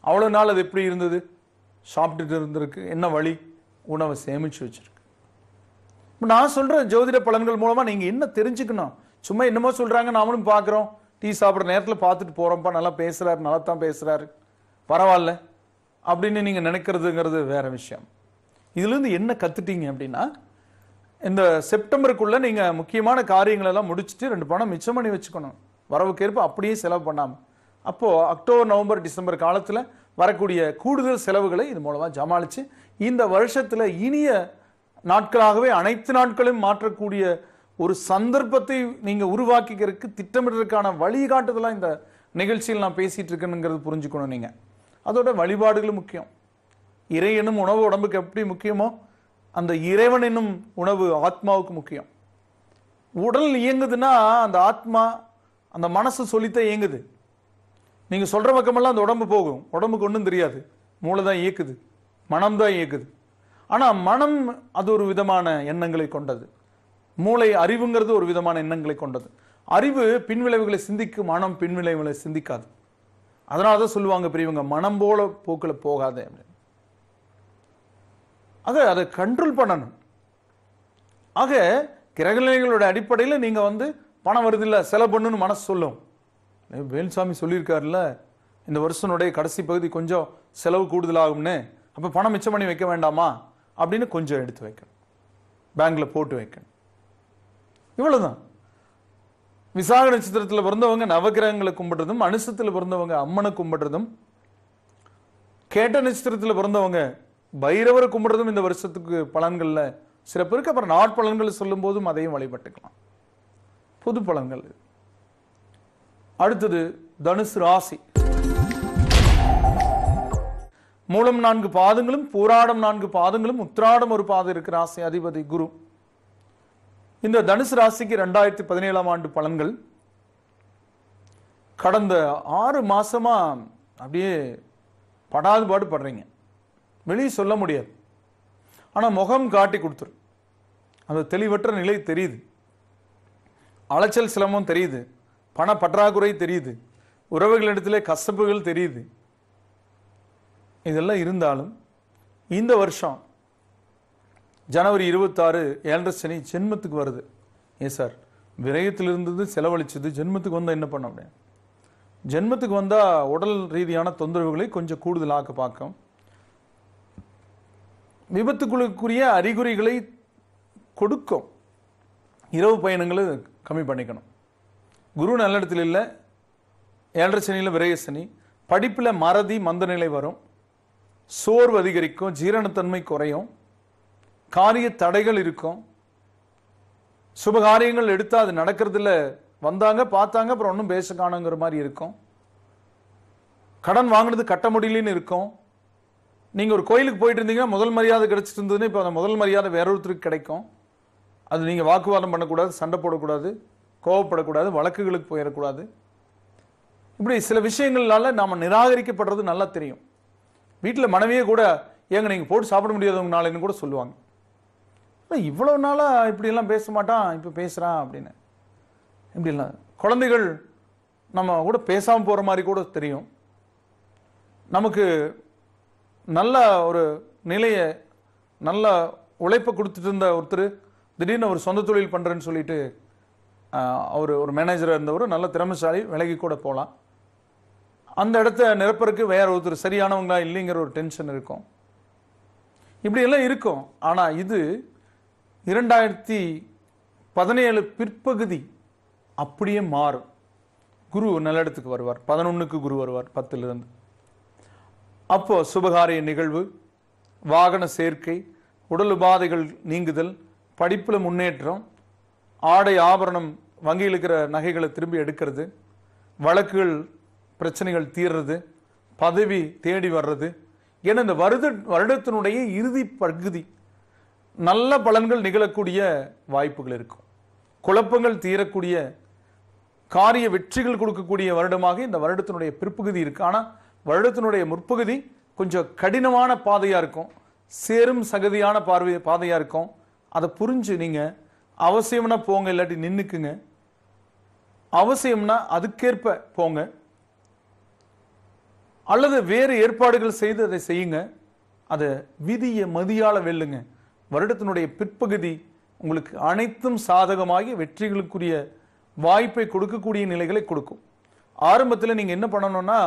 அவ்வளோ நாள் அது எப்படி இருந்தது? சாப்பிட்டுட்டு இருந்திருக்கு. என்ன வழி? உணவை சேமித்து வச்சிருக்கு. இப்போ நான் சொல்கிற ஜோதிட பலன்கள் மூலமாக நீங்கள் என்ன தெரிஞ்சுக்கணும்? சும்மா என்னமோ சொல்கிறாங்க, நாமளும் பார்க்குறோம். டீ சாப்பிட்ற நேரத்தில் பார்த்துட்டு போகிறோம்ப்பா, நல்லா பேசுகிறாரு, நல்லா தான் பேசுகிறாரு, பரவாயில்ல அப்படின்னு நீங்கள் நினைக்கிறதுங்கிறது வேற விஷயம். இதுலேருந்து என்ன கற்றுட்டீங்க அப்படின்னா, இந்த செப்டம்பருக்குள்ளே நீங்கள் முக்கியமான காரியங்களெல்லாம் முடிச்சுட்டு 2 பணம் மிச்சம் பண்ணி வச்சுக்கணும். வரவுக்கேற்ப அப்படியே செலவு பண்ணாமல். அப்போது அக்டோபர், நவம்பர், டிசம்பர் காலத்தில் வரக்கூடிய கூடுதல் செலவுகளை இது மூலமாக சமாளித்து இந்த வருஷத்தில் இனிய நாட்களாகவே அனைத்து நாட்களையும் மாற்றக்கூடிய ஒரு சந்தர்ப்பத்தை நீங்கள் உருவாக்கிக்கிறதுக்கு திட்டமிடுறதுக்கான வழிகாட்டுதலாக இந்த நிகழ்ச்சியில் நான் பேசிகிட்டு இருக்கேனுங்கிறது புரிஞ்சுக்கணும். நீங்கள் அதோட வழிபாடுகளும் முக்கியம். இறை என்னும் உணவு உடம்புக்கு எப்படி முக்கியமோ அந்த இறைவன் என்னும் உணவு ஆத்மாவுக்கு முக்கியம். உடல் இயங்குதுன்னா அந்த ஆத்மா, அந்த மனசு சொல்லித்தான் இயங்குது. நீங்கள் சொல்கிற பக்கமெல்லாம் அந்த உடம்பு போகும். உடம்புக்கு ஒன்றும் தெரியாது. மூளை தான் இயக்குது, மனம் தான் இயக்குது. ஆனால் மனம் அது ஒரு விதமான எண்ணங்களை கொண்டது. மூளை, அறிவுங்கிறது ஒரு விதமான எண்ணங்களை கொண்டது. அறிவு பின்விளைவுகளை சிந்திக்கும், மனம் பின்விளைவுகளை சிந்திக்காது. அதனால தான் சொல்லுவாங்க பெரியவங்க, மனம் போல போக்கில் போகாதே அப்படின்னு. ஆக அதை கண்ட்ரோல் பண்ணணும். ஆக கிரகநிலைகளோட அடிப்படையில் நீங்க வந்து பணம் வருது இல்ல, செலவு பண்ணுன்னு மனசு சொல்லும். வேல்சாமி சொல்லியிருக்காருல்ல, இந்த வருஷனுடைய கடைசி பகுதி கொஞ்சம் செலவு கூடுதலாகும்னு, அப்ப பணம் மிச்சம் பண்ணி வைக்க வேண்டாமா அப்படின்னு கொஞ்சம் எடுத்து வைக்கணும், பேங்க்ல போட்டு வைக்கணும். இவ்வளவுதான். விசாக நட்சத்திரத்தில் பிறந்தவங்க நவகிரகங்களை கும்பிடுறதும், அனுசத்தில் பிறந்தவங்க அம்மனை கும்பிடுறதும், கேட்ட நட்சத்திரத்தில் பிறந்தவங்க பைரவரை கும்பிடுறதும் இந்த வருஷத்துக்கு பலன்கள்ல சிறப்பு இருக்கு. அப்புறம் நாட்பலன்கள் சொல்லும் போதும் அதையும் வழிபட்டுக்கலாம். பொது பலன்கள். அடுத்தது தனுசு ராசி. மூலம் 4 பாதங்களும், பூராடம் 4 பாதங்களும், உத்திராடம் ஒரு பாதம் இருக்கு. ராசி அதிபதி குரு. இந்த தனுசு ராசிக்கு 2017ஆம் ஆண்டு பலன்கள். கடந்த 6 மாசமா அப்படியே படாது பாடு படுறீங்க. வெளியே சொல்ல முடியாது, ஆனா முகம் காட்டி கொடுத்துரு. அந்த தெளிவற்ற நிலை தெரியுது, அலைச்சல் சிரமம் தெரியுது, பண பற்றாக்குறை தெரியுது, உறவுகளிடத்திலே கசப்புகள் தெரியுது. இதெல்லாம் இருந்தாலும் இந்த வருஷம் ஜனவரி 26 ஏழரை சனி ஜென்மத்துக்கு வருது. ஏன் சார், விரயத்தில் இருந்தது செலவழிச்சது, ஜென்மத்துக்கு வந்தா என்ன பண்ண முடியும்? ஜென்மத்துக்கு வந்தா உடல் ரீதியான தொந்தரவுகளை கொஞ்சம் கூடுதலாக்க பார்க்கும். விபத்துக்குள்ளுக்குரிய அறிகுறிகளை கொடுக்கும். இரவு பயணங்களை கம்மி பண்ணிக்கணும். குரு நல்ல இடத்துல இல்லை, ஏழரை சனியில் விரய சனி. படிப்பில் மறதி மந்த நிலை வரும், சோர்வு அதிகரிக்கும், ஜீரணத்தன்மை குறையும், காரிய தடைகள் இருக்கும், சுபகாரியங்கள் எடுத்தா அது நடக்கிறதுல வந்தாங்க பார்த்தாங்க அப்புறம் ஒன்றும் பேச காணுங்கிற மாதிரி இருக்கும். கடன் வாங்கினது கட்ட முடியலன்னு இருக்கும். நீங்க ஒரு கோயிலுக்கு போயிட்டு இருந்தீங்கன்னா முதல் மரியாதை கிடைச்சிட்டு இருந்ததுன்னு இப்போ அந்த முதல் மரியாதை வேற ஒருத்தருக்கு கிடைக்கும். அது நீங்க வாக்குவாதம் பண்ணக்கூடாது, சண்டை போடக்கூடாது, கோவப்படக்கூடாது, வழக்குகளுக்கு போயிடக்கூடாது. இப்படி சில விஷயங்களால நாம நிராகரிக்கப்படுறது நல்லா தெரியும். வீட்டில் மனைவியே கூட ஏங்க நீங்க போட்டு சாப்பிட முடியாதவங்க நாளைன்னு கூட சொல்லுவாங்க. இவ்வளவு நாளா இப்படி எல்லாம் பேச மாட்டான், இப்ப பேசுறான் அப்படின்னு. இப்படி இல்லை. குழந்தைகள் நம்ம கூட பேசாம போற மாதிரி கூட தெரியும். நமக்கு நல்ல ஒரு நிலையை, நல்ல உழைப்பை கொடுத்துட்டு இருந்த ஒருத்தர் திடீர்னு ஒரு சொந்த தொழில் பண்றேன்னு சொல்லிட்டு அவர் ஒரு மேனேஜராக இருந்தவர், நல்ல திறமைசாலி, விலகி கூட போகலாம். அந்த இடத்த நிரப்பறக்கு வேற ஒருத்தர் சரியானவங்களா இல்லைங்கிற ஒரு டென்ஷன் இருக்கும். இப்படி எல்லாம் இருக்கும். ஆனா இது 2017 பிற்பகுதி அப்படியே மாறும். குரு நல்ல இடத்துக்கு வருவார். 11க்கு குரு வருவார் 10லிருந்து. அப்போ சுபகாரிய நிகழ்வு, வாகன சேர்க்கை, உடல் உபாதைகள் நீங்குதல், படிப்புல முன்னேற்றம், ஆடை ஆபரணம், வங்கியில் இருக்கிற நகைகளை திரும்பி எடுக்கிறது, வழக்குகள் பிரச்சனைகள் தீர்றது, பதவி தேடி வர்றது என இந்த வருடத்தினுடைய இறுதி பகுதி நல்ல பலன்கள் நிகழக்கூடிய வாய்ப்புகள் இருக்கும். குழப்பங்கள் தீரக்கூடிய, காரிய வெற்றிகள் கொடுக்கக்கூடிய வருடமாக இந்த வருடத்தினுடைய பிற்பகுதி இருக்கு. ஆனா வருடத்தினுடைய முற்பகுதி கொஞ்சம் கடினமான பாதையா இருக்கும், சேரும் சகதியான பாதையா இருக்கும். அதை புரிஞ்சு நீங்க அவசியம்னா போங்க, இல்லாட்டி நின்னுக்குங்க. அவசியம்னா அதுக்கேற்ப போங்க, அல்லது வேறு ஏற்பாடுகள் செய்து அதை செய்யுங்க. அதை விதிய மதியால வெல்லுங்க. வருடத்தினுடைய பிற்பகுதி உங்களுக்கு அனைத்தும் சாதகமாகி வெற்றிகளுக்குரிய வாய்ப்பை கொடுக்கக்கூடிய நிலைகளை கொடுக்கும். ஆரம்பத்தில் நீங்க என்ன பண்ணணும்னா,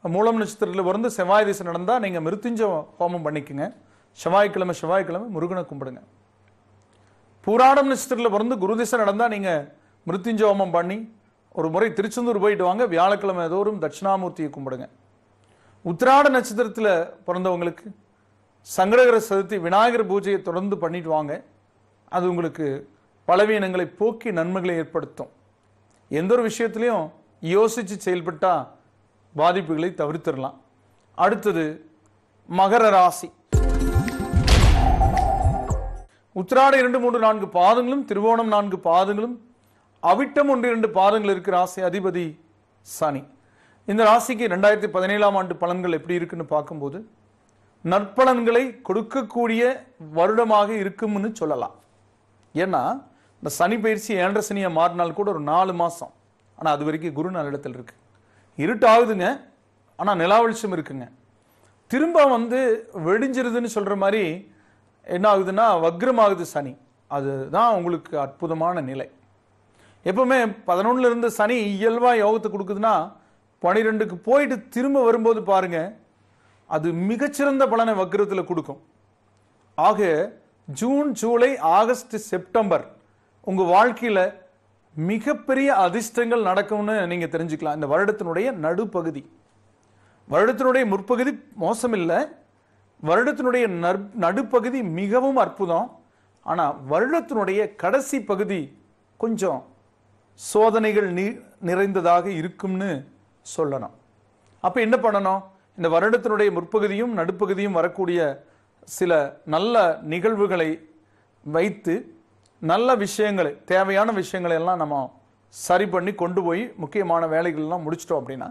மூலம் நட்சத்திரத்தில் பிறந்து செவ்வாய் திசை நடந்தா நீங்க மிருத்யுஞ்ச ஹோமம் பண்ணிக்கங்க. செவ்வாய்க்கிழமை முருகனை கும்பிடுங்க. பூராடம் நட்சத்திரத்தில் பிறந்து குரு திசை நடந்தா நீங்க மிருத்யுஞ்ச ஹோமம் பண்ணி ஒரு முறை திருச்செந்தூர் போயிட்டு வாங்க. வியாழக்கிழமை தோறும் தட்சிணாமூர்த்தியை கும்பிடுங்க. உத்திராட நட்சத்திரத்தில் பிறந்தவங்களுக்கு சங்கடகர சதுர்த்தி விநாயகர் பூஜையை தொடர்ந்து பண்ணிட்டு வாங்க. அது உங்களுக்கு பலவீனங்களை போக்கி நன்மைகளை ஏற்படுத்தும். எந்த ஒரு விஷயத்திலையும் யோசிச்சு செயல்பட்டா பாதிப்புகளை தவிர்த்திடலாம். அடுத்தது மகர ராசி. உத்திராட 2, 3, 4 பாதங்களும், திருவோணம் 4 பாதங்களும், அவிட்டம் 1, 2 பாதங்கள் இருக்கு. ராசி அதிபதி சனி. இந்த ராசிக்கு 2017ஆம் ஆண்டு பலன்கள் எப்படி இருக்குன்னு பார்க்கும்போது நற்பலன்களை கொடுக்கக்கூடிய வருடமாக இருக்கும்னு சொல்லலாம். ஏன்னா இந்த சனி பயிற்சி 7.5 சனியை மாறினால் கூட ஒரு 4 மாசம். ஆனா அது வரைக்கும் குரு நல்ல இடத்துல இருக்கு. இருட்டாகுதுங்க, ஆனா நிலா வெளிச்சம் இருக்குங்க. திரும்ப வெடிஞ்சிருதுன்னு சொல்ற மாதிரி என்ன ஆகுதுன்னா வக்ரம் ஆகுது சனி. அதுதான் உங்களுக்கு அற்புதமான நிலை. எப்பவுமே 11ல் இருந்து சனி இயல்பா யோகத்தை கொடுக்குதுன்னா 12க்கு போயிட்டு திரும்ப வரும்போது பாருங்க அது மிகச்சிறந்த பலனை வக்ரத்தில் கொடுக்கும். ஆக ஜூன், ஜூலை, ஆகஸ்ட், செப்டம்பர் உங்க வாழ்க்கையில மிகப்பெரிய அதிர்ஷ்டங்கள் நடக்கும்னு நீங்க தெரிஞ்சுக்கலாம். இந்த வருடத்தினுடைய நடுப்பகுதி, வருடத்தினுடைய முற்பகுதி மோசம் இல்லை, வருடத்தினுடைய நடுப்பகுதி மிகவும் அற்புதம். ஆனா வருடத்தினுடைய கடைசி பகுதி கொஞ்சம் சோதனைகள் நிறைந்ததாக இருக்கும்னு சொல்லணும். அப்ப என்ன பண்ணணும்? இந்த வருடத்தினுடைய முற்பகுதியும் நடுப்பகுதியும் வரக்கூடிய சில நல்ல நிகழ்வுகளை வைத்து நல்ல விஷயங்களை, தேவையான விஷயங்களை எல்லாம் நம்ம சரி பண்ணி கொண்டு போய் முக்கியமான வேலைகள் எல்லாம் முடிச்சிட்டோம் அப்படின்னா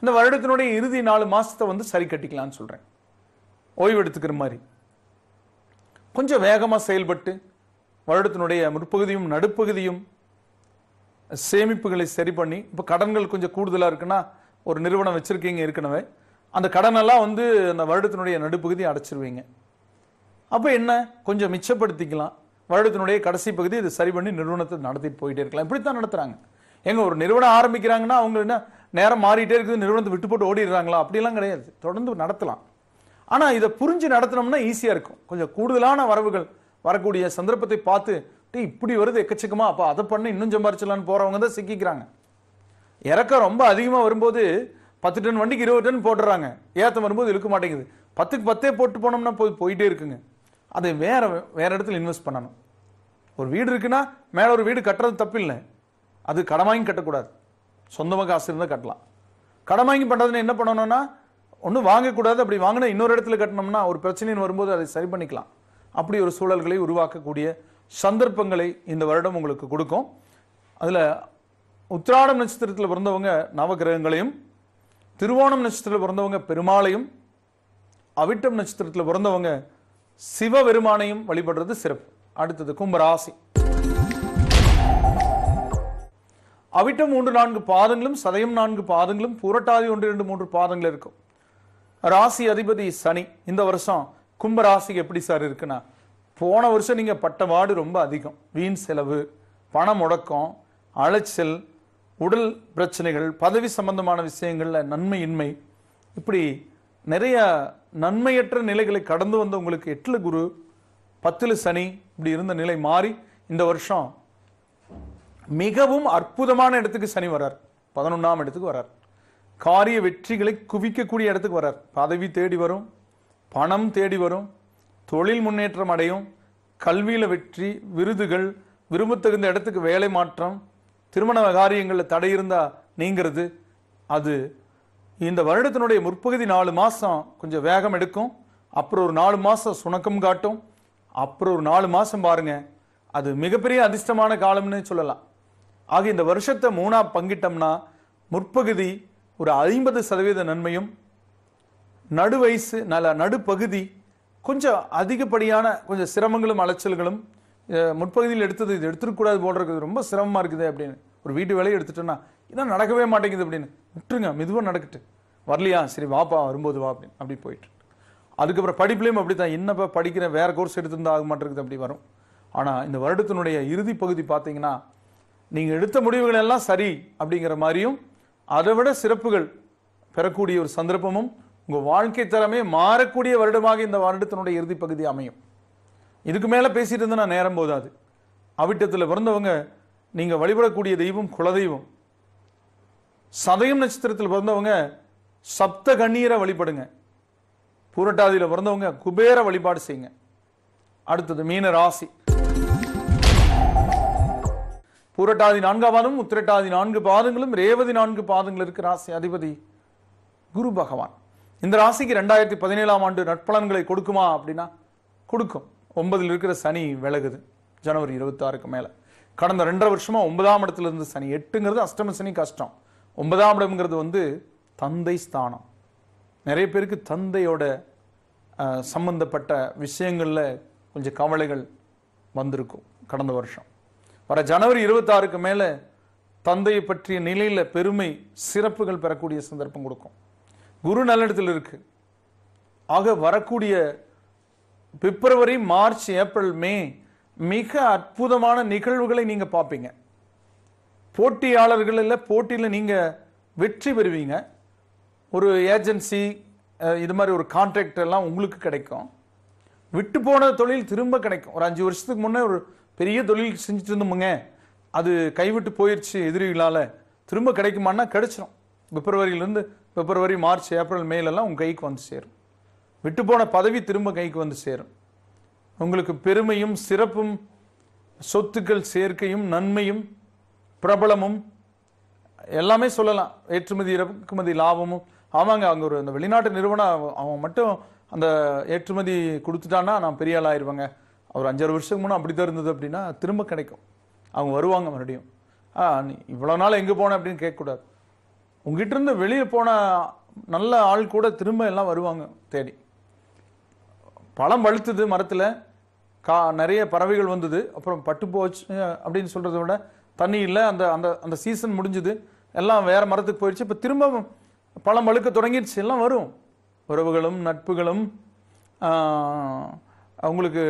இந்த வருடத்தினுடைய இறுதி 4 மாசத்தை வந்து சரி கட்டிக்கலாம்னு சொல்றேன். ஓய்வு எடுத்துக்கிற மாதிரி கொஞ்சம் வேகமா செயல்பட்டு வருடத்தினுடைய முற்பகுதியும் நடுப்பகுதியும் சேமிப்புகளை சரி பண்ணி, இப்போ கடன்கள் கொஞ்சம் கூடுதலாக இருக்குன்னா ஒரு நிறுவனம் வச்சிருக்கீங்க ஏற்கனவே, அந்த கடனெல்லாம் வந்து அந்த வருடத்தினுடைய நடுப்பகுதி அடைச்சிருவீங்க. அப்போ என்ன, கொஞ்சம் மிச்சப்படுத்திக்கலாம். வருடத்தினுடைய கடைசி பகுதி இது சரி பண்ணி நிறுவனத்தை நடத்திட்டு போயிட்டே இருக்கலாம். இப்படித்தான் நடத்துறாங்க. எங்க ஒரு நிறுவனம் ஆரம்பிக்கிறாங்கன்னா அவங்க என்ன நேரம் மாறிட்டே இருக்குது, நிறுவனத்தை விட்டு போட்டு ஓடிடுறாங்களா? அப்படிலாம் கிடையாது, தொடர்ந்து நடத்தலாம். ஆனா இதை புரிஞ்சு நடத்தினோம்னா ஈஸியா இருக்கும். கொஞ்சம் கூடுதலான வரவுகள் வரக்கூடிய சந்தர்ப்பத்தை பார்த்து இப்படி வருது எக்கச்சக்கமா, அப்ப அதை பண்ணி இன்னும் சம்பாரிச்சலான்னு போறவங்க தான் சிக்கிக்கிறாங்க. இறக்கம் ரொம்ப அதிகமா வரும்போது 10 டன் வண்டிக்கு 20 டன் போட்டுறாங்க, ஏத்தம் வரும்போது இழுக்க மாட்டேங்குது. 10க்கு 10 போட்டு போனோம்னா போயிட்டே இருக்குங்க. அதை வேற இடத்துல இன்வெஸ்ட் பண்ணணும். ஒரு வீடு இருக்குன்னா மேல ஒரு வீடு கட்டுறது தப்பு இல்லை, அது கடன் வாங்கி கட்டக்கூடாது, சொந்தமாக காசு இருந்தால் கட்டலாம். கடன் வாங்கி பண்றதுன்னு என்ன பண்ணணும்னா ஒன்றும் வாங்கக்கூடாது, அப்படி வாங்கினா இன்னொரு இடத்துல கட்டணும்னா ஒரு பிரச்சனைன்னு வரும்போது அதை சரி பண்ணிக்கலாம். அப்படி ஒரு சூழல்களை உருவாக்கக்கூடிய சந்தர்ப்பங்களை இந்த வருடம் உங்களுக்கு கொடுக்கும். அதுல உத்திராடம் நட்சத்திரத்தில் பிறந்தவங்க நவகிரகங்களையும், திருவோணம் நட்சத்திரத்தில் பிறந்தவங்க பெருமாளையும், அவிட்டம் நட்சத்திரத்தில் பிறந்தவங்க சிவபெருமானையும் வழிபடுறது சிறப்பு. அடுத்தது கும்பராசி. அவிட்டம் 3-4 பாதங்களும், சதயம் 4 பாதங்களும், புரட்டாதி 1-2-3 பாதங்கள் இருக்கும். ராசி அதிபதி சனி. இந்த வருஷம் கும்பராசிக்கு எப்படி சார் இருக்குன்னா, போன வருஷம் நீங்க பட்டவாடு ரொம்ப அதிகம், வீண் செலவு, பண முடக்கம், அலைச்சல், உடல் பிரச்சனைகள், பதவி சம்பந்தமான விஷயங்கள்ல நன்மையின்மை, இப்படி நிறைய நன்மையற்ற நிலைகளை கடந்து வந்த உங்களுக்கு 8ல் குரு 10ல் சனி இப்படி இருந்த நிலை மாறி இந்த வருஷம் மிகவும் அற்புதமான இடத்துக்கு சனி வரார். 11ஆம் இடத்துக்கு வரார். காரிய வெற்றிகளை குவிக்கக்கூடிய இடத்துக்கு வரார். பதவி தேடி வரும், பணம் தேடி வரும், தொழில் முன்னேற்றம் அடையும், கல்வியில வெற்றி, விருதுகள், விரும்பத்தகுந்த இடத்துக்கு வேலை மாற்றம், திருமண காரியங்களில் தடை இருந்தா நீங்கிறது. அது இந்த வருடத்தினுடைய முற்பகுதி 4 மாசம் கொஞ்சம் வேகம் எடுக்கும், அப்புறம் ஒரு 4 மாசம் சுணக்கம் காட்டும், அப்புறம் ஒரு 4 மாசம் பாருங்க அது மிகப்பெரிய அதிர்ஷ்டமான காலம்னு சொல்லலாம். ஆக இந்த வருஷத்தை 3ஆ பங்கிட்டோம்னா முற்பகுதி ஒரு 50% நன்மையும், நடுவயசு நடுப்பகுதி கொஞ்சம் அதிகப்படியான கொஞ்சம் சிரமங்களும் அலைச்சல்களும். முற்பகுதியில் எடுத்தது இது எடுத்துக்கூடாது போல் இருக்குது, ரொம்ப சிரமமா இருக்குது அப்படின்னு ஒரு வீட்டு வேலையை எடுத்துட்டோன்னா இதான் நடக்கவே மாட்டேங்குது அப்படின்னு விட்டுருங்க, மெதுவாக நடக்கட்டு. வரலையா, சரி வாப்பா, வரும்போது வா அப்படின்னு அப்படி போயிட்டு. அதுக்கப்புறம் படிப்புலையும் அப்படித்தான், என்னப்பா படிக்கிறேன், வேற கோர்ஸ் எடுத்திருந்தா ஆக மாட்டேங்குது, அப்படி வரும். ஆனால் இந்த வருடத்தினுடைய இறுதி பகுதி பார்த்தீங்கன்னா நீங்கள் எடுத்த முடிவுகள் எல்லாம் சரி அப்படிங்கிற மாதிரியும் அதை விட சிறப்புகள் பெறக்கூடிய ஒரு சந்தர்ப்பமும் உங்கள் வாழ்க்கை தரமே மாறக்கூடிய வருடமாக இந்த வருடத்தினுடைய இறுதி பகுதி அமையும். இதுக்கு மேலே பேசிட்டு இருந்தா நேரம் போதாது. அவிட்டத்தில் பிறந்தவங்க நீங்கள் வழிபடக்கூடிய தெய்வம் குலதெய்வம். சதயம் நட்சத்திரத்தில் பிறந்தவங்க சப்த கண்ணீரை வழிபடுங்க. பூரட்டாதியில் பிறந்தவங்க குபேர வழிபாடு செய்யுங்க. அடுத்தது மீன ராசி. பூரட்டாதி 4ஆம் பாதம், உத்திரட்டாதி 4 பாதங்களும், ரேவதி 4 பாதங்கள் இருக்கு. ராசி அதிபதி குரு பகவான். இந்த ராசிக்கு 2017ஆம் ஆண்டு நற்பலன்களை கொடுக்குமா அப்படின்னா கொடுக்கும். 9ல் இருக்கிற சனி விலகுது ஜனவரி 26க்கு மேல. கடந்த 2.5 வருஷமா 9ஆம் இடத்துல இருந்து சனி, 8ங்கிறது அஷ்டம சனி கஷ்டம், 9ஆம் இடம்ங்கிறது வந்து தந்தை ஸ்தானம். நிறைய பேருக்கு தந்தையோட சம்பந்தப்பட்ட விஷயங்கள்ல கொஞ்சம் கவலைகள் வந்திருக்கும் கடந்த வருஷம். வர ஜனவரி 26க்கு மேல தந்தையை பற்றிய நிலையில பெருமை சிறப்புகள் பெறக்கூடிய சந்தர்ப்பம் கொடுக்கும். குரு நல்லிடத்தில் இருக்கு. ஆக வரக்கூடிய பிப்ரவரி, மார்ச், ஏப்ரல், மே மிக அற்புதமான நிகழ்வுகளை நீங்க பார்ப்பீங்க. போட்டியாளர்கள் போட்டியில் நீங்க வெற்றி பெறுவீங்க. ஒரு ஏஜென்சி இது மாதிரி ஒரு கான்ட்ராக்ட் எல்லாம் உங்களுக்கு கிடைக்கும். விட்டு போன தொழில் திரும்ப கிடைக்கும். ஒரு 5 வருஷத்துக்கு முன்னே ஒரு பெரிய தொழில் செஞ்சுட்டு இருந்தோமுங்க, அது கைவிட்டு போயிடுச்சு எதிரிகளால, திரும்ப கிடைக்குமான்னா கிடைச்சிடும். பிப்ரவரி, மார்ச், ஏப்ரல், மேலெல்லாம் உங்க கைக்கு வந்து சேரும். விட்டு போன பதவி திரும்ப கைக்கு வந்து சேரும். உங்களுக்கு பெருமையும் சிறப்பும் சொத்துக்கள் சேர்க்கையும் நன்மையும் பிரபலமும் எல்லாமே சொல்லலாம். ஏற்றுமதி இறக்குமதி லாபமும். ஆமாங்க, அங்கே ஒரு அந்த வெளிநாட்டு நிறுவனம் அவன் மட்டும் அந்த ஏற்றுமதி கொடுத்துட்டான்னா நான் பெரிய ஆள் ஆயிடுவாங்க. அவர் 5-6 வருஷத்துக்கு முன்னே அப்படி தான் இருந்தது அப்படின்னா திரும்ப கிடைக்கும். அவங்க வருவாங்க மறுபடியும். நீ இவ்வளோ நாள் எங்கே போன அப்படின்னு கேட்கக்கூடாது. உங்ககிட்ட இருந்து வெளியே போன நல்ல ஆள் கூட திரும்ப எல்லாம் வருவாங்க தேடி. பழம் பழுத்துது மரத்தில், நிறைய பறவைகள் வந்தது, அப்புறம் பட்டு போச்சு அப்படின்னு சொல்கிறத விட தண்ணி இல்லை, அந்த அந்த அந்த சீசன் முடிஞ்சுது, எல்லாம் வேற மரத்துக்கு போயிடுச்சு, இப்போ திரும்ப பழம் பழுக்க தொடங்கிடுச்சு, எல்லாம் வரும். உறவுகளும் நட்புகளும் அவங்களுக்கு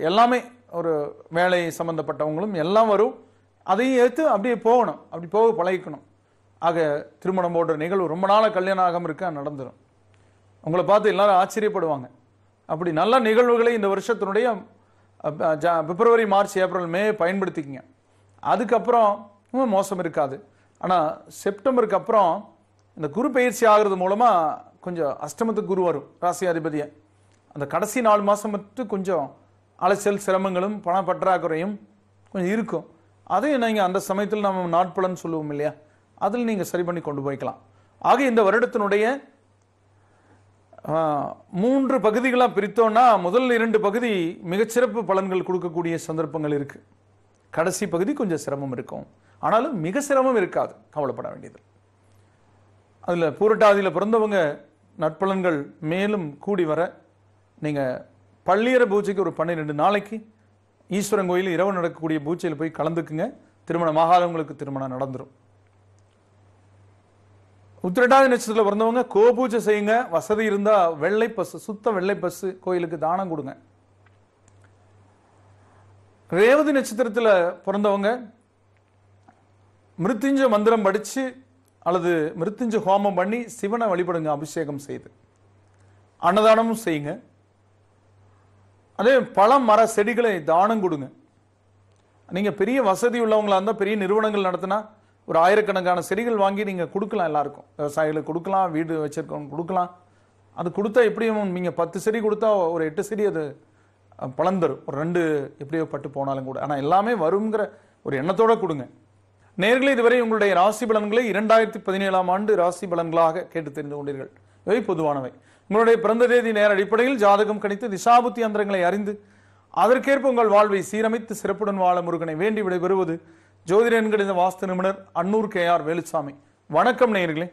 எல்லாமே ஒரு வேலை சம்பந்தப்பட்டவங்களும் எல்லாம் வரும். அதையும் ஏற்று அப்படியே போகணும், அப்படி போக பழகிக்கணும். ஆக திருமணம் போன்ற நிகழ்வு ரொம்ப நாளாக கல்யாணம் ஆகாமல் இருக்க நடந்துடும். உங்களை பார்த்து எல்லாரும் ஆச்சரியப்படுவாங்க. அப்படி நல்ல நிகழ்வுகளை இந்த வருஷத்தினுடைய பிப்ரவரி, மார்ச், ஏப்ரல், மே பயன்படுத்திக்கிங்க. அதுக்கப்புறம் மோசம் இருக்காது. ஆனால் செப்டம்பருக்கு அப்புறம் இந்த குரு பயிற்சி ஆகிறது மூலமாக கொஞ்சம் அஷ்டமத்துக்கு குரு வரும் ராசி அதிபதியை. அந்த கடைசி 4 மாதம் மட்டும் கொஞ்சம் அலைச்சல் சிரமங்களும் பண பற்றாக்குறையும் கொஞ்சம் இருக்கும். அதையும் நீங்கள் அந்த சமயத்தில் நம்ம நாட்பலன் சொல்லுவோம் இல்லையா, அதில் நீங்கள் சரி பண்ணி கொண்டு போய்க்கலாம். ஆக இந்த வருடத்தினுடைய 3 பகுதிகளாக பிரித்தோன்னா முதல் 2 பகுதி மிகச்சிறப்பு பலன்கள் கொடுக்கக்கூடிய சந்தர்ப்பங்கள் இருக்கு. கடைசி பகுதி கொஞ்சம் சிரமம் இருக்கும், ஆனாலும் மிக சிரமம் இருக்காது, கவலைப்பட வேண்டியது. அதில் பூரட்டாதியில் பிறந்தவங்க நட்பலன்கள் மேலும் கூடி வர நீங்கள் பள்ளியற பூஜைக்கு ஒரு 12 நாளைக்கு ஈஸ்வரன் கோயில் இரவு நடக்கக்கூடிய பூஜையில் போய் கலந்துக்குங்க. திருமணம் ஆகாதவங்களுக்கு திருமணம் நடந்துடும். உத்திரட்டாதி நட்சத்திரத்தில் பிறந்தவங்க கோபூஜை செய்யுங்க. வசதி இருந்தா வெள்ளை பசு, சுத்த வெள்ளை பசு கோயிலுக்கு தானம் கொடுங்க. ரேவதி நட்சத்திரத்தில் பிறந்தவங்க மிருத்யுஞ்ச மந்திரம் படிச்சு அல்லது மிருத்யுஞ்ச ஹோமம் பண்ணி சிவனை வழிபடுங்க, அபிஷேகம் செய்து. அன்னதானமும் செய்யுங்க. அதே பழம் மர செடிகளை தானம் கொடுங்க. நீங்க பெரிய வசதி உள்ளவங்களா இருந்தால் பெரிய நிறுவனங்கள் நடத்தினா ஒரு 1000கணக்கான செடிகள் வாங்கி நீங்க கொடுக்கலாம். எல்லாருக்கும், விவசாயிகளுக்கு கொடுக்கலாம், வீடு வச்சிருக்கவங்க கொடுக்கலாம். அது கொடுத்தா எப்படியும் நீங்க 10 செடி கொடுத்தா ஒரு 8 செடி அது பலன் தரும். ஒரு 2 எப்படியோ பட்டு போனாலும் கூட, ஆனால் எல்லாமே வருங்கிற ஒரு எண்ணத்தோட கொடுங்க. நேயர்களே, இதுவரை உங்களுடைய ராசி பலன்களை 2017ஆம் ஆண்டு ராசி பலன்களாக கேட்டு தெரிந்து கொண்டீர்கள். இவை பொதுவானவை. உங்களுடைய பிறந்த தேதி நேர அடிப்படையில் ஜாதகம் கணித்து திசாபுத்தி அந்தரங்களை அறிந்து அதற்கேற்ப உங்கள் வாழ்வை சீரமைத்து சிறப்புடன் வாழ முருகனை வேண்டி விடைபெறுவது ஜோதிட எண்கணித வாஸ்து நிபுணர் அன்னூர் KR வேலுசாமி. வணக்கம் நேயர்களே.